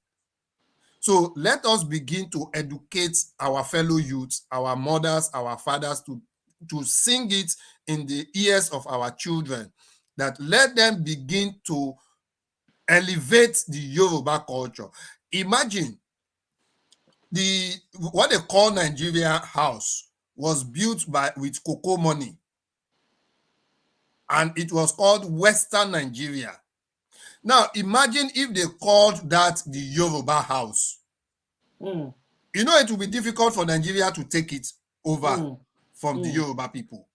So let us begin to educate our fellow youths, our mothers, our fathers to sing it in the ears of our children, that let them begin to elevate the Yoruba culture. Imagine what they call Nigeria house was built with cocoa money, and it was called Western Nigeria. Now imagine if they called that the Yoruba house. You know, it will be difficult for Nigeria to take it over from the Yoruba people.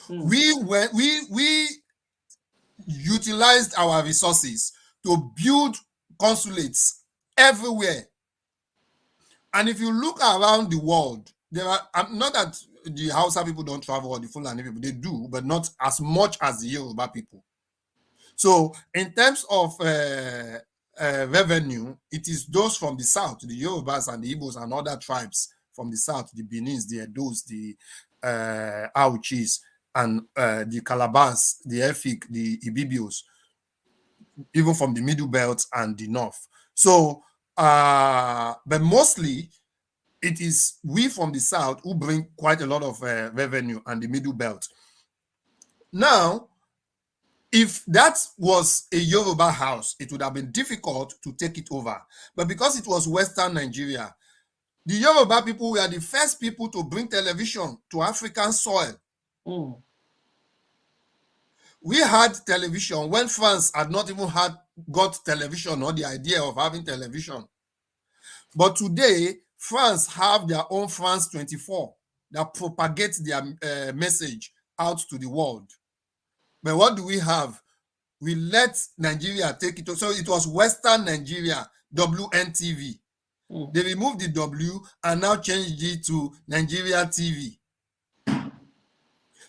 We utilized our resources to build consulates everywhere. And if you look around the world, there are not that the Hausa people don't travel or the Fulani people, they do, but not as much as the Yoruba people. So in terms of revenue, it is those from the south, the Yorubas and the Igbos and other tribes from the south, the Benins, the Edos, the Auchis, and the Calabas, the Efik, the Ibibios, even from the Middle Belt and the North. So, but mostly it is we from the south who bring quite a lot of revenue and the Middle Belt. Now, if that was a Yoruba house, it would have been difficult to take it over. But because it was Western Nigeria, the Yoruba people were the first people to bring television to African soil. We had television when France had not even got television or the idea of having television. But today, France have their own France 24 that propagates their message out to the world. But what do we have? We let Nigeria take it. So it was Western Nigeria, WNTV. They removed the W and now changed it to Nigeria TV.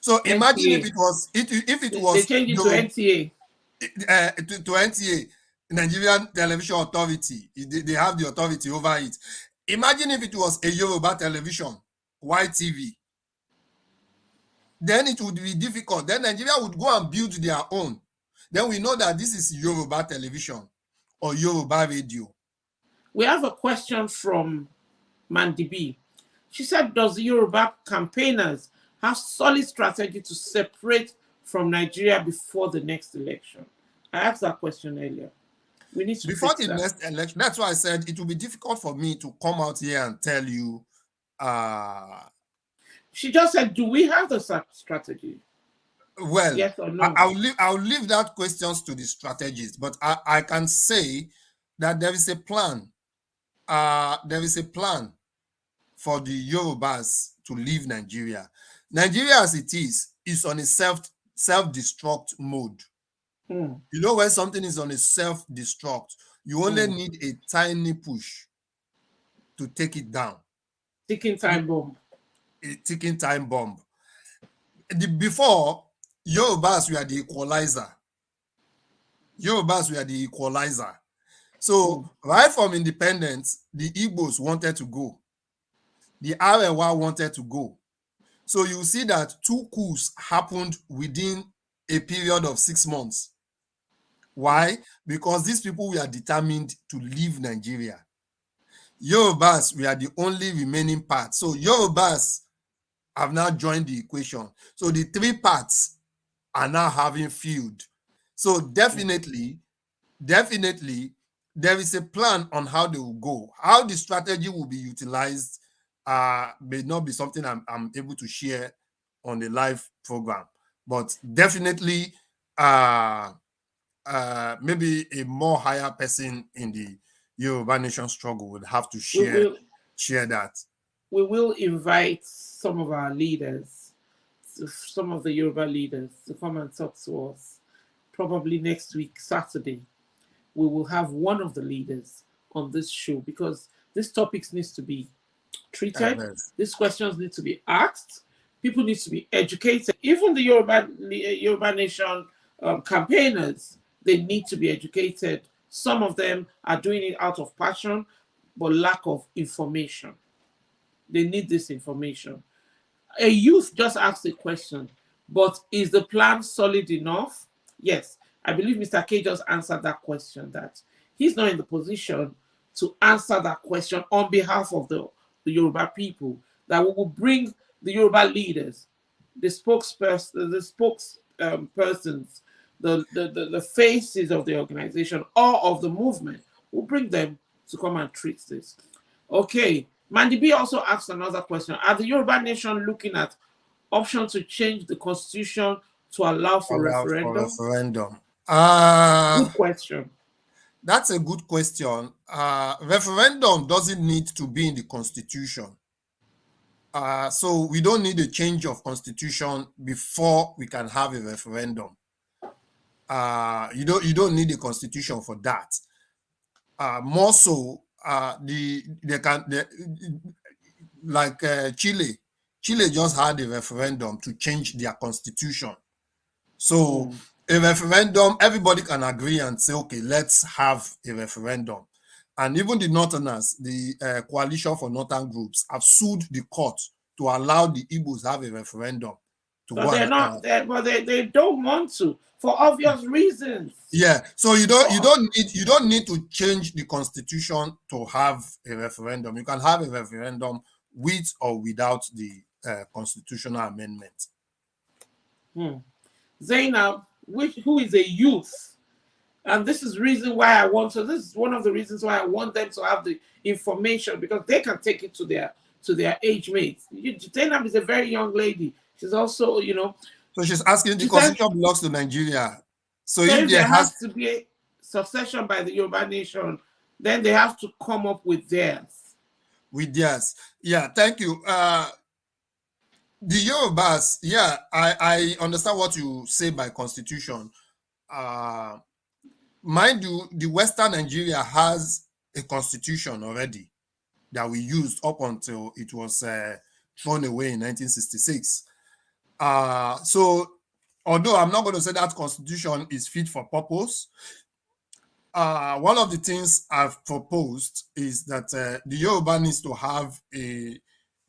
So imagine if NTA. it was if it They was changed it to NTA. to NTA, Nigerian Television Authority. They have the authority over it. Imagine if it was a Yoruba television, YTV. Then it would be difficult. Then Nigeria would go and build their own. Then we know that this is Yoruba television or Yoruba radio. We have a question from Mandy B. She said, does the Yoruba campaigners have solid strategy to separate from Nigeria before the next election? I asked that question earlier. We need to Before fix the that. next election, that's why I said it will be difficult for me to come out here and tell you. She just said, do we have the strategy? Well, yes or no? I'll leave that questions to the strategists, but I can say that there is a plan. There is a plan for the Yorubas to leave Nigeria. Nigeria as it is on a self-destruct mode. You know, when something is on a self-destruct, you only need a tiny push to take it down. Ticking time bomb. A ticking time bomb. Before, Yorubas were the equalizer. Yorubas were the equalizer. So right from independence, the Igbos wanted to go. The Arewa wanted to go. So you see that 2 coups happened within a period of 6 months. Why? Because these people were determined to leave Nigeria. Yorubas were the only remaining part. So Yorubas have now joined the equation. So the 3 parts are now having feud. So definitely, there is a plan on how they will go. How the strategy will be utilized may not be something I'm able to share on the live program, but definitely maybe a more higher person in the Yoruba Nation struggle would have to share that. We will invite some of our leaders, some of the Yoruba leaders, to come and talk to us. Probably next week, Saturday, we will have one of the leaders on this show because this topic needs to be treated. These questions need to be asked. People need to be educated. Even the Yoruba Nation campaigners, they need to be educated. Some of them are doing it out of passion, but lack of information. They need this information. A youth just asked a question, but is the plan solid enough? Yes, I believe Mr. K just answered that question, that he's not in the position to answer that question on behalf of the Yoruba people, that we will bring the Yoruba leaders, the spokespersons, the faces of the organization or of the movement, we'll bring them to come and treat this. Okay, Mandy B also asked another question. Are the Yoruba Nation looking at option to change the constitution to allow for referendum? Good question. That's a good question. Referendum doesn't need to be in the constitution. So we don't need a change of constitution before we can have a referendum. You don't need a constitution for that. More so, Chile just had a referendum to change their constitution. So a referendum, everybody can agree and say, okay, let's have a referendum. And even the Northerners, the Coalition for Northern Groups, have sued the court to allow the Igbos to have a referendum. But they don't want to, for obvious reasons. Yeah, so you don't need to change the constitution to have a referendum. You can have a referendum with or without the constitutional amendment. Zainab, who is a youth, and this is reason why I want to. This is one of the reasons why I want them to have the information, because they can take it to their age mates. Zainab is a very young lady. She's also, So she's asking, the constitution belongs to Nigeria. So if there has to be a succession by the Yoruba Nation, then they have to come up with theirs. Yeah, thank you. The Yorubas, yeah, I understand what you say by constitution. Mind you, the Western Nigeria has a constitution already that we used up until it was thrown away in 1966. So although I'm not going to say that constitution is fit for purpose, one of the things I've proposed is that the Yoruba needs to have a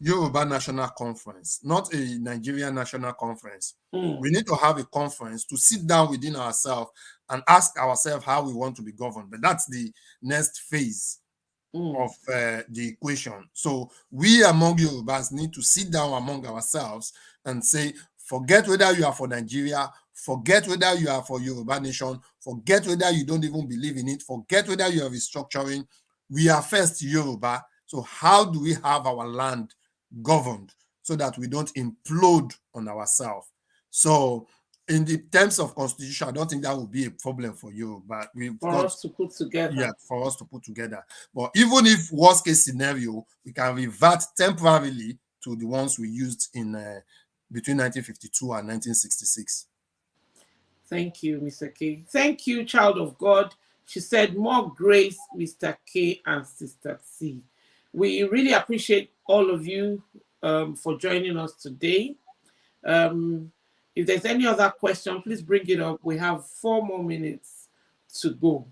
Yoruba National Conference, not a Nigerian National Conference. We need to have a conference to sit down within ourselves and ask ourselves how we want to be governed. But that's the next phase of the equation. So we among Yorubas need to sit down among ourselves and say, forget whether you are for Nigeria, forget whether you are for Yoruba Nation, forget whether you don't even believe in it, forget whether you are restructuring. We are first Yoruba. So how do we have our land governed so that we don't implode on ourselves? So in the terms of constitution, I don't think that will be a problem for you, but we've got us to put together. Yeah, for us to put together. But even if worst case scenario, we can revert temporarily to the ones we used in between 1952 and 1966. Thank you, Mr. K. Thank you, child of God. She said, more grace, Mr. K and Sister C. We really appreciate all of you for joining us today. If there's any other question, please bring it up. We have 4 more minutes to go.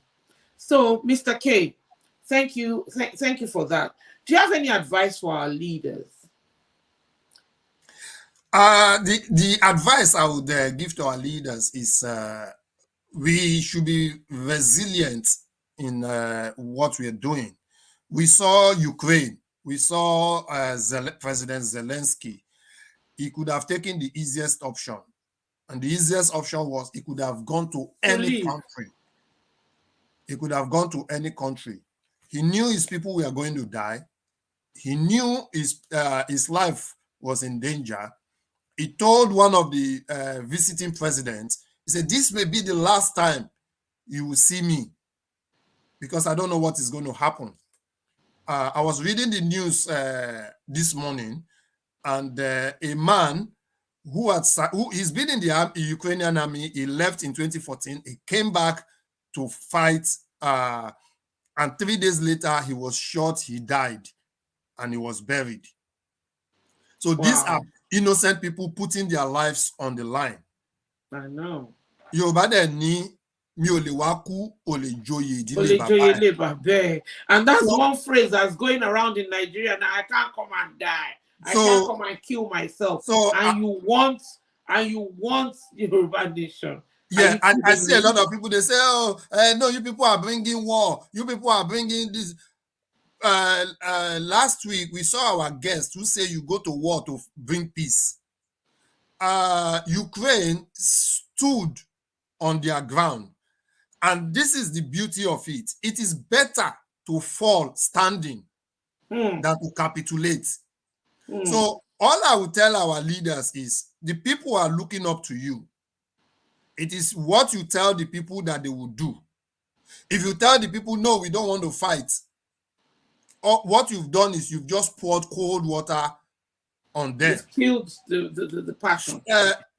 So, Mr. K, thank you. Thank you for that. Do you have any advice for our leaders? The advice I would give to our leaders is we should be resilient in what we are doing. We saw Ukraine. We saw President Zelensky. He could have taken the easiest option. And the easiest option was he could have gone to any country. He could have gone to any country. He knew his people were going to die. He knew his life was in danger. He told one of the visiting presidents, he said, this may be the last time you will see me because I don't know what is going to happen. I was reading the news this morning, and a man he's been in the Ukrainian army. He left in 2014. He came back to fight, and 3 days later he was shot. He died, and he was buried. So these are innocent people putting their lives on the line. I know. Yorùbá dẹ̀ ní mi ò lè wá kú, ò lè joyè ìdílé bàbá ẹ̀. And that's one phrase that's going around in Nigeria now. I can't come and die. I can't come and kill myself. And you want Yoruba Nation. Yeah, and I see a lot of people, they say, oh, no, you people are bringing war. You people are bringing this. Last week, we saw our guest who say you go to war to bring peace. Ukraine stood on their ground. And this is the beauty of it. It is better to fall standing than to capitulate. So all I will tell our leaders is the people are looking up to you. It is what you tell the people that they will do. If you tell the people, no, we don't want to fight, or what you've done is you've just poured cold water on them. It's killed the passion.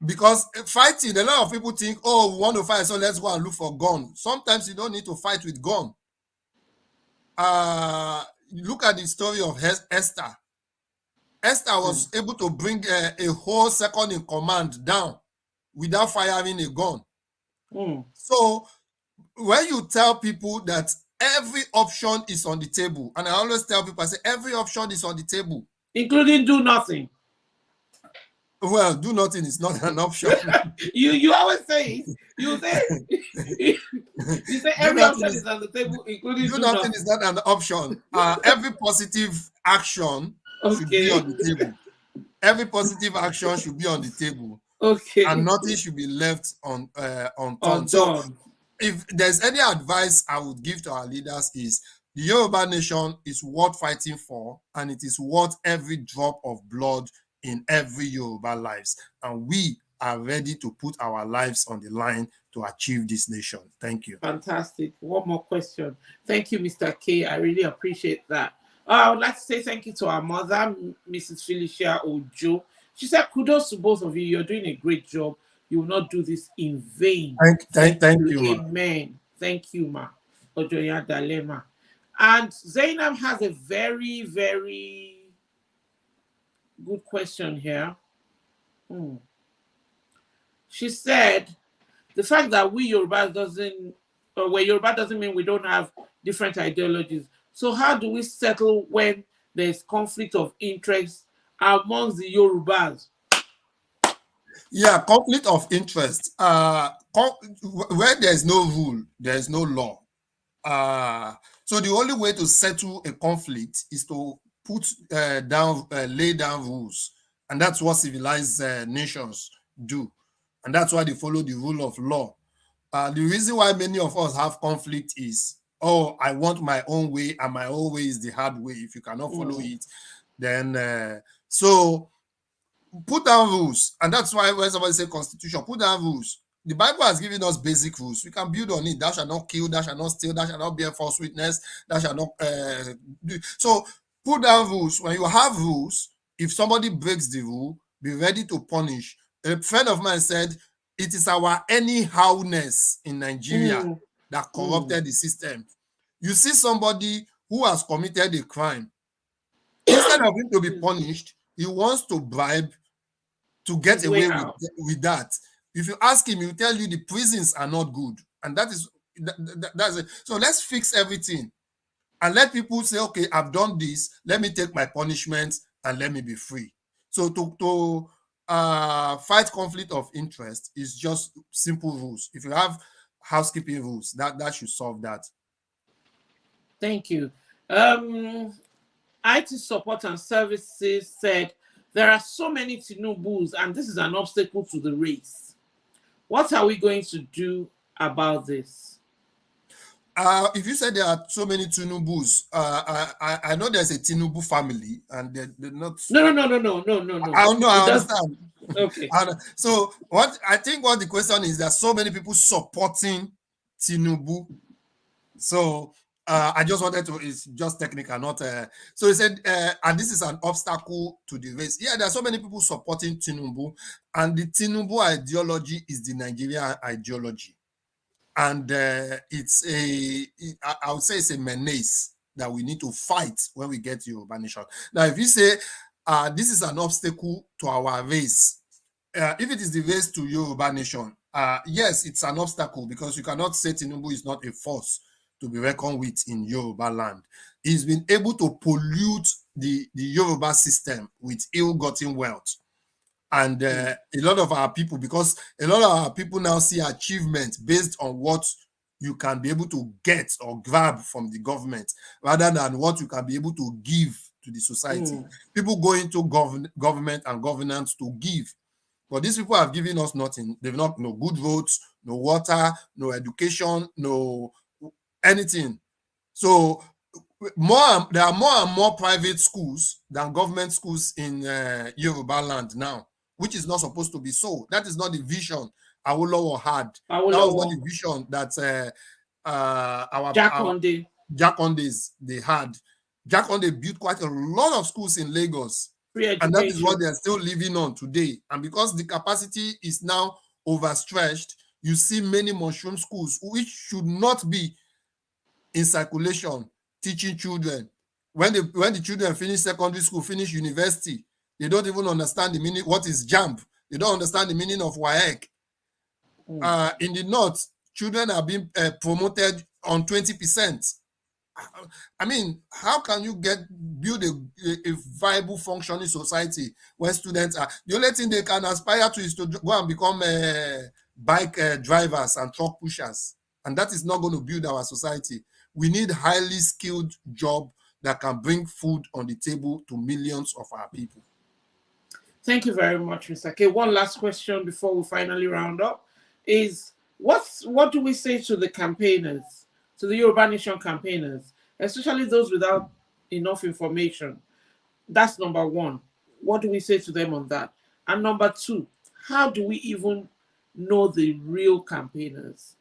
Because fighting, a lot of people think, oh, we want to fight, so let's go and look for gun. Sometimes you don't need to fight with gun. Look at the story of Esther. Esther was able to bring a whole second in command down without firing a gun. So when you tell people that every option is on the table, and I always tell people, I say every option is on the table, including do nothing. Well, do nothing is not an option. you always say it. You say every option is on the table, including do nothing is not an option. Every positive action should be on the table. Every positive action should be on the table. Okay. And nothing should be left undone. So if there's any advice I would give to our leaders is the Yoruba Nation is worth fighting for, and it is worth every drop of blood in every Yoruba lives. And we are ready to put our lives on the line to achieve this nation. Thank you. Fantastic. One more question. Thank you, Mr. K. I really appreciate that. I would like to say thank you to our mother, Mrs. Felicia Ojo. She said, kudos to both of you. You're doing a great job. You will not do this in vain. Thank you. Amen. Thank you, ma. Ojoya Dalema. And Zainab has a very, very good question here. She said the fact that we Yoruba doesn't, or we're Yoruba doesn't mean we don't have different ideologies. So how do we settle when there's conflict of interest amongst the Yorubas? Yeah, conflict of interest. Where there's no rule, there's no law. So the only way to settle a conflict is to lay down rules, and that's what civilized nations do, and that's why they follow the rule of law. The reason why many of us have conflict is, oh, I want my own way, and my own way is the hard way. If you cannot follow it, then so put down rules. And that's why when somebody say constitution, put down rules. The Bible has given us basic rules. We can build on it. Thou shalt not kill, thou shalt not steal, thou shalt not bear false witness, thou shalt not do. So put down rules. When you have rules, if somebody breaks the rule, be ready to punish. A friend of mine said, it is our anyhowness in Nigeria that corrupted the system. You see somebody who has committed a crime, instead of him to be punished, he wants to bribe to get away with that. If you ask him, he'll tell you the prisons are not good. And that's it. So let's fix everything and let people say, okay, I've done this. Let me take my punishment and let me be free. So to fight conflict of interest is just simple rules. If you have housekeeping rules, that should solve that. Thank you. IT Support and Services said, there are so many Tinubus and this is an obstacle to the race. What are we going to do about this? If you said there are so many Tinubus, I know there's a Tinubu family and they're not... No. I understand. Okay. So what the question is, there's so many people supporting Tinubu. So I just wanted to, it's just technical, not so he said, and this is an obstacle to the race. Yeah, there are so many people supporting Tinubu, and the Tinubu ideology is the Nigerian ideology. And I would say it's a menace that we need to fight when we get to Yoruba Nation. Now, if you say this is an obstacle to our race, if it is the race to Yoruba Nation, yes, it's an obstacle because you cannot say Tinubu is not a force to be reckoned with in Yoruba land. He's been able to pollute the Yoruba system with ill-gotten wealth. And a lot of our people, because a lot of our people now see achievement based on what you can be able to get or grab from the government rather than what you can be able to give to the society. People go into government and governance to give. But these people have given us nothing. They've not no good roads, no water, no education, no anything. So there are more and more private schools than government schools in Yoruba land now, which is not supposed to be so. That is not the vision Awolowo had. That was not the vision that Jack Condes they had. Jack Conde built quite a lot of schools in Lagos. And that is what they're still living on today. And because the capacity is now overstretched, you see many mushroom schools, which should not be in circulation, teaching children. When the children finish secondary school, finish university, they don't even understand the meaning, what is JAMB. They don't understand the meaning of WAEC. In the north, children are being promoted on 20%. I mean, how can you build a viable functioning society when students are, the only thing they can aspire to is to go and become bike drivers and truck pushers, and that is not going to build our society. We need highly skilled job that can bring food on the table to millions of our people. Thank you very much, Mr. K. One last question before we finally round up is, what do we say to the campaigners, to the Yoruba Nation campaigners, especially those without enough information? That's number one. What do we say to them on that? And number two, how do we even know the real campaigners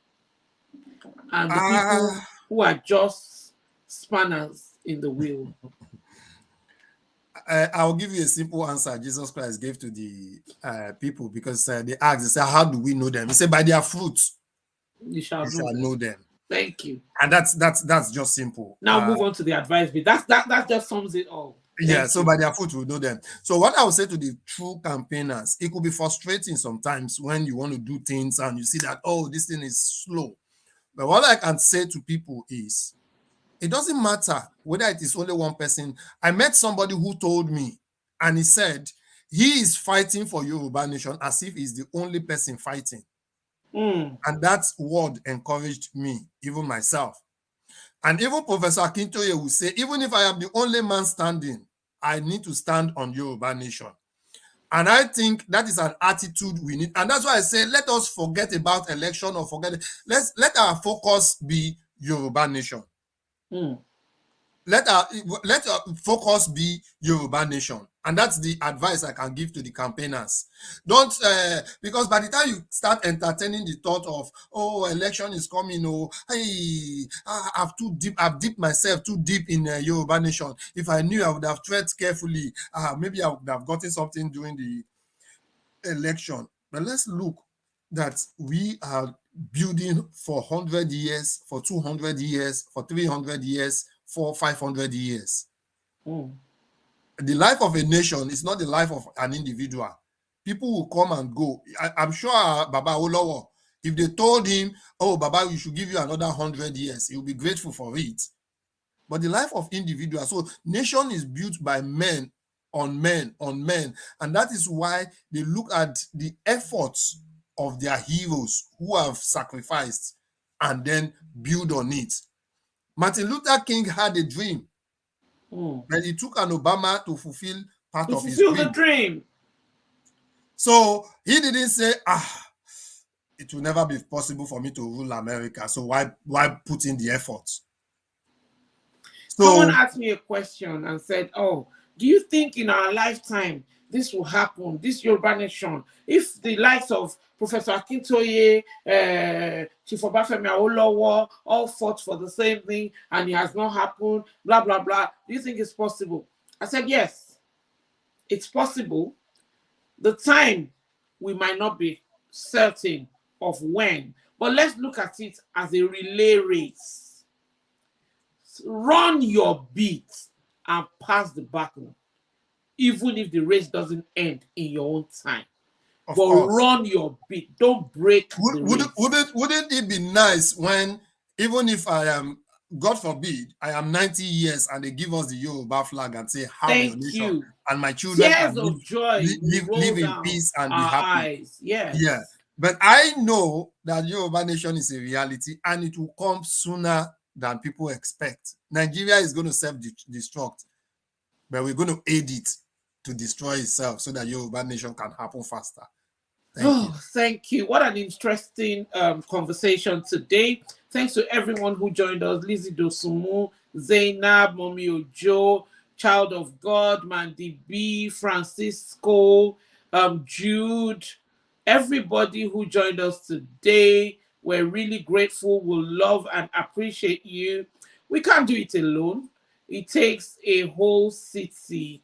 and the people who are just spanners in the wheel? I'll give you a simple answer Jesus Christ gave to the people, because they asked, they said, how do we know them? He said, by their fruits you shall know them. Thank you. And that's just simple. Now move on to the advice bit. That just sums it all. Yeah, Thank so you. by their fruit we know them. So what I would say to the true campaigners, it could be frustrating sometimes when you want to do things and you see that, oh, this thing is slow. But what I can say to people is, it doesn't matter whether it is only one person. I met somebody who told me, and he said he is fighting for Yoruba Nation as if he's the only person fighting. Mm. And that word encouraged me, even myself. And even Professor Akintoye will say, even if I am the only man standing, I need to stand on Yoruba Nation. And I think that is an attitude we need. And that's why I say, let us forget about election or forget it. Let our focus be Yoruba Nation. Mm. Let our focus be Yoruba Nation. And that's the advice I can give to the campaigners. Don't because by the time you start entertaining the thought of, oh, election is coming, oh, hey, I've dipped myself too deep in Yoruba Nation. If I knew, I would have tread carefully. Maybe I would have gotten something during the election. But let's look that we are building for 100 years, for 200 years, for 300 years, for 500 years. Mm. The life of a nation is not the life of an individual. People will come and go. I'm sure Baba Olowo, if they told him, oh, Baba, we should give you another 100 years, he will be grateful for it. But the life of individuals, so nation is built by men on men on men. And that is why they look at the efforts of their heroes who have sacrificed and then build on it. Martin Luther King had a dream, Mm. but it took an Obama to fulfill part To of his fulfill the dream. dream. So he didn't say, it will never be possible for me to rule America. So why put in the effort? Someone So asked me a question and said, oh, do you think in our lifetime this will happen, this Yoruba Nation, if the likes of Professor Akintoye, Chief Obafemi Awolowo all fought for the same thing and it has not happened, blah, blah, blah. Do you think it's possible? I said, yes, it's possible. The time we might not be certain of when, but let's look at it as a relay race. Run your beat and pass the baton, even if the race doesn't end in your own time. of But course, run your beat. Don't break the race. wouldn't it be nice when, even if I am, God forbid, I am 90 years and they give us the Yoruba flag and say, have your Thank nation, you. and my children can Tears of joy will roll live in down peace and be our happy. eyes. Yeah. Yes. But I know that Yoruba Nation is a reality and it will come sooner than people expect. Nigeria is going to self-destruct, but we're going to aid it to destroy itself so that Yoruba Nation can happen faster. Thank you. Oh, thank you. What an interesting conversation today. Thanks to everyone who joined us. Lizzie Dosumu, Zainab, Mommy Ojo, Child of God, Mandy B, Francisco, Jude, everybody who joined us today. We're really grateful. We love and appreciate you. We can't do it alone. It takes a whole city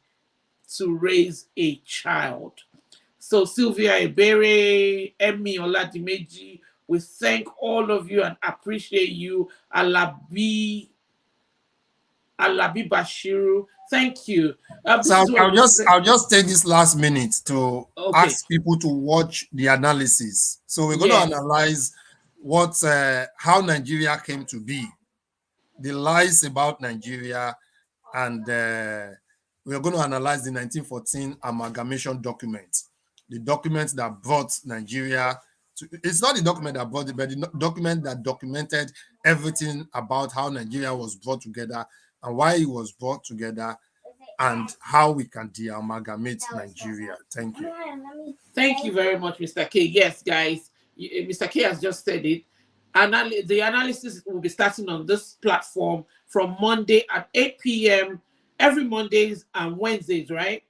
to raise a child. So Sylvia Ebere, Emmy Oladimeji, we thank all of you and appreciate you. Alabi Bashiru, thank you. So This is where we say, I'll just take this last minute to okay, ask people to watch the analysis. So we're going to yes, analyze how Nigeria came to be, the lies about Nigeria, and we're going to analyze the 1914 amalgamation document, the document that brought Nigeria to. It's not the document that brought it, but the document that documented everything about how Nigeria was brought together and why it was brought together, and how we can de-amalgamate Nigeria. Thank you. thank you very much, Mr. K. Yes, guys, Mr. K has just said it. The analysis will be starting on this platform from Monday at 8 p.m. every Mondays and Wednesdays, right?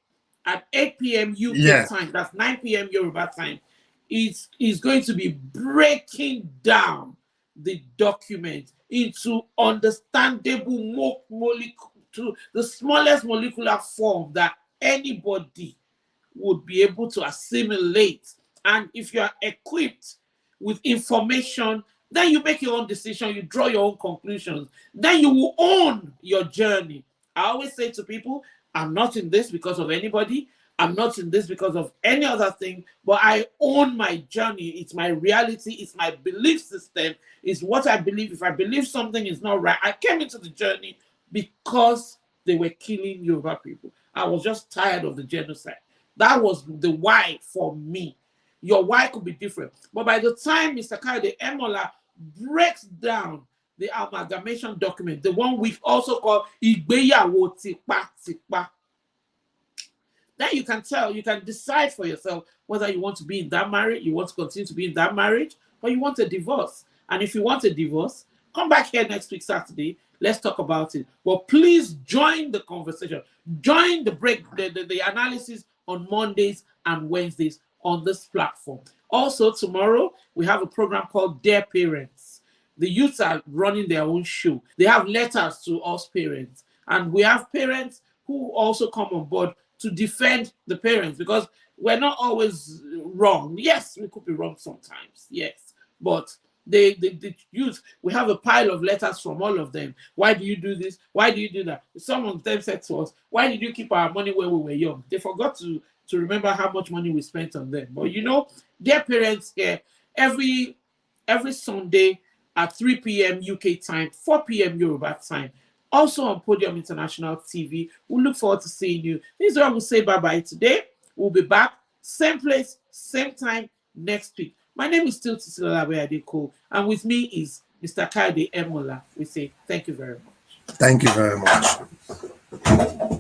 At 8 p.m. UK Yeah. time, that's 9 p.m. Yoruba time. Is going to be breaking down the document into understandable to the smallest molecular form that anybody would be able to assimilate. And if you are equipped with information, then you make your own decision, you draw your own conclusions, then you will own your journey. I always say to people, I'm not in this because of anybody. I'm not in this because of any other thing, but I own my journey. It's my reality. It's my belief system. It's what I believe. If I believe something is not right, I came into the journey because they were killing Yoruba people. I was just tired of the genocide. That was the why for me. Your why could be different. But by the time Mr. Kayode Emola breaks down the amalgamation document, the one we also call Igbeyawo Tipa Tipa, then you can tell, you can decide for yourself whether you want to be in that marriage, you want to continue to be in that marriage, or you want a divorce. And if you want a divorce, come back here next week, Saturday. Let's talk about it. But please join the conversation. Join the analysis on Mondays and Wednesdays on this platform. Also, tomorrow, we have a program called Dear Parents. The youths are running their own show. They have letters to us parents. And we have parents who also come on board to defend the parents, because we're not always wrong. Yes, we could be wrong sometimes. Yes. But the youth, we have a pile of letters from all of them. Why do you do this? Why do you do that? Some of them said to us, why did you keep our money when we were young? They forgot to remember how much money we spent on them. But you know, their parents here every Sunday at 3 p.m. UK time, 4 p.m. Yoruba time. Also on Podium International TV. We look forward to seeing you. This is where we'll say bye-bye today. We'll be back, same place, same time next week. My name is still Tisila Adeko, and with me is Mr. Kayode Emola. We say thank you very much. Thank you very much.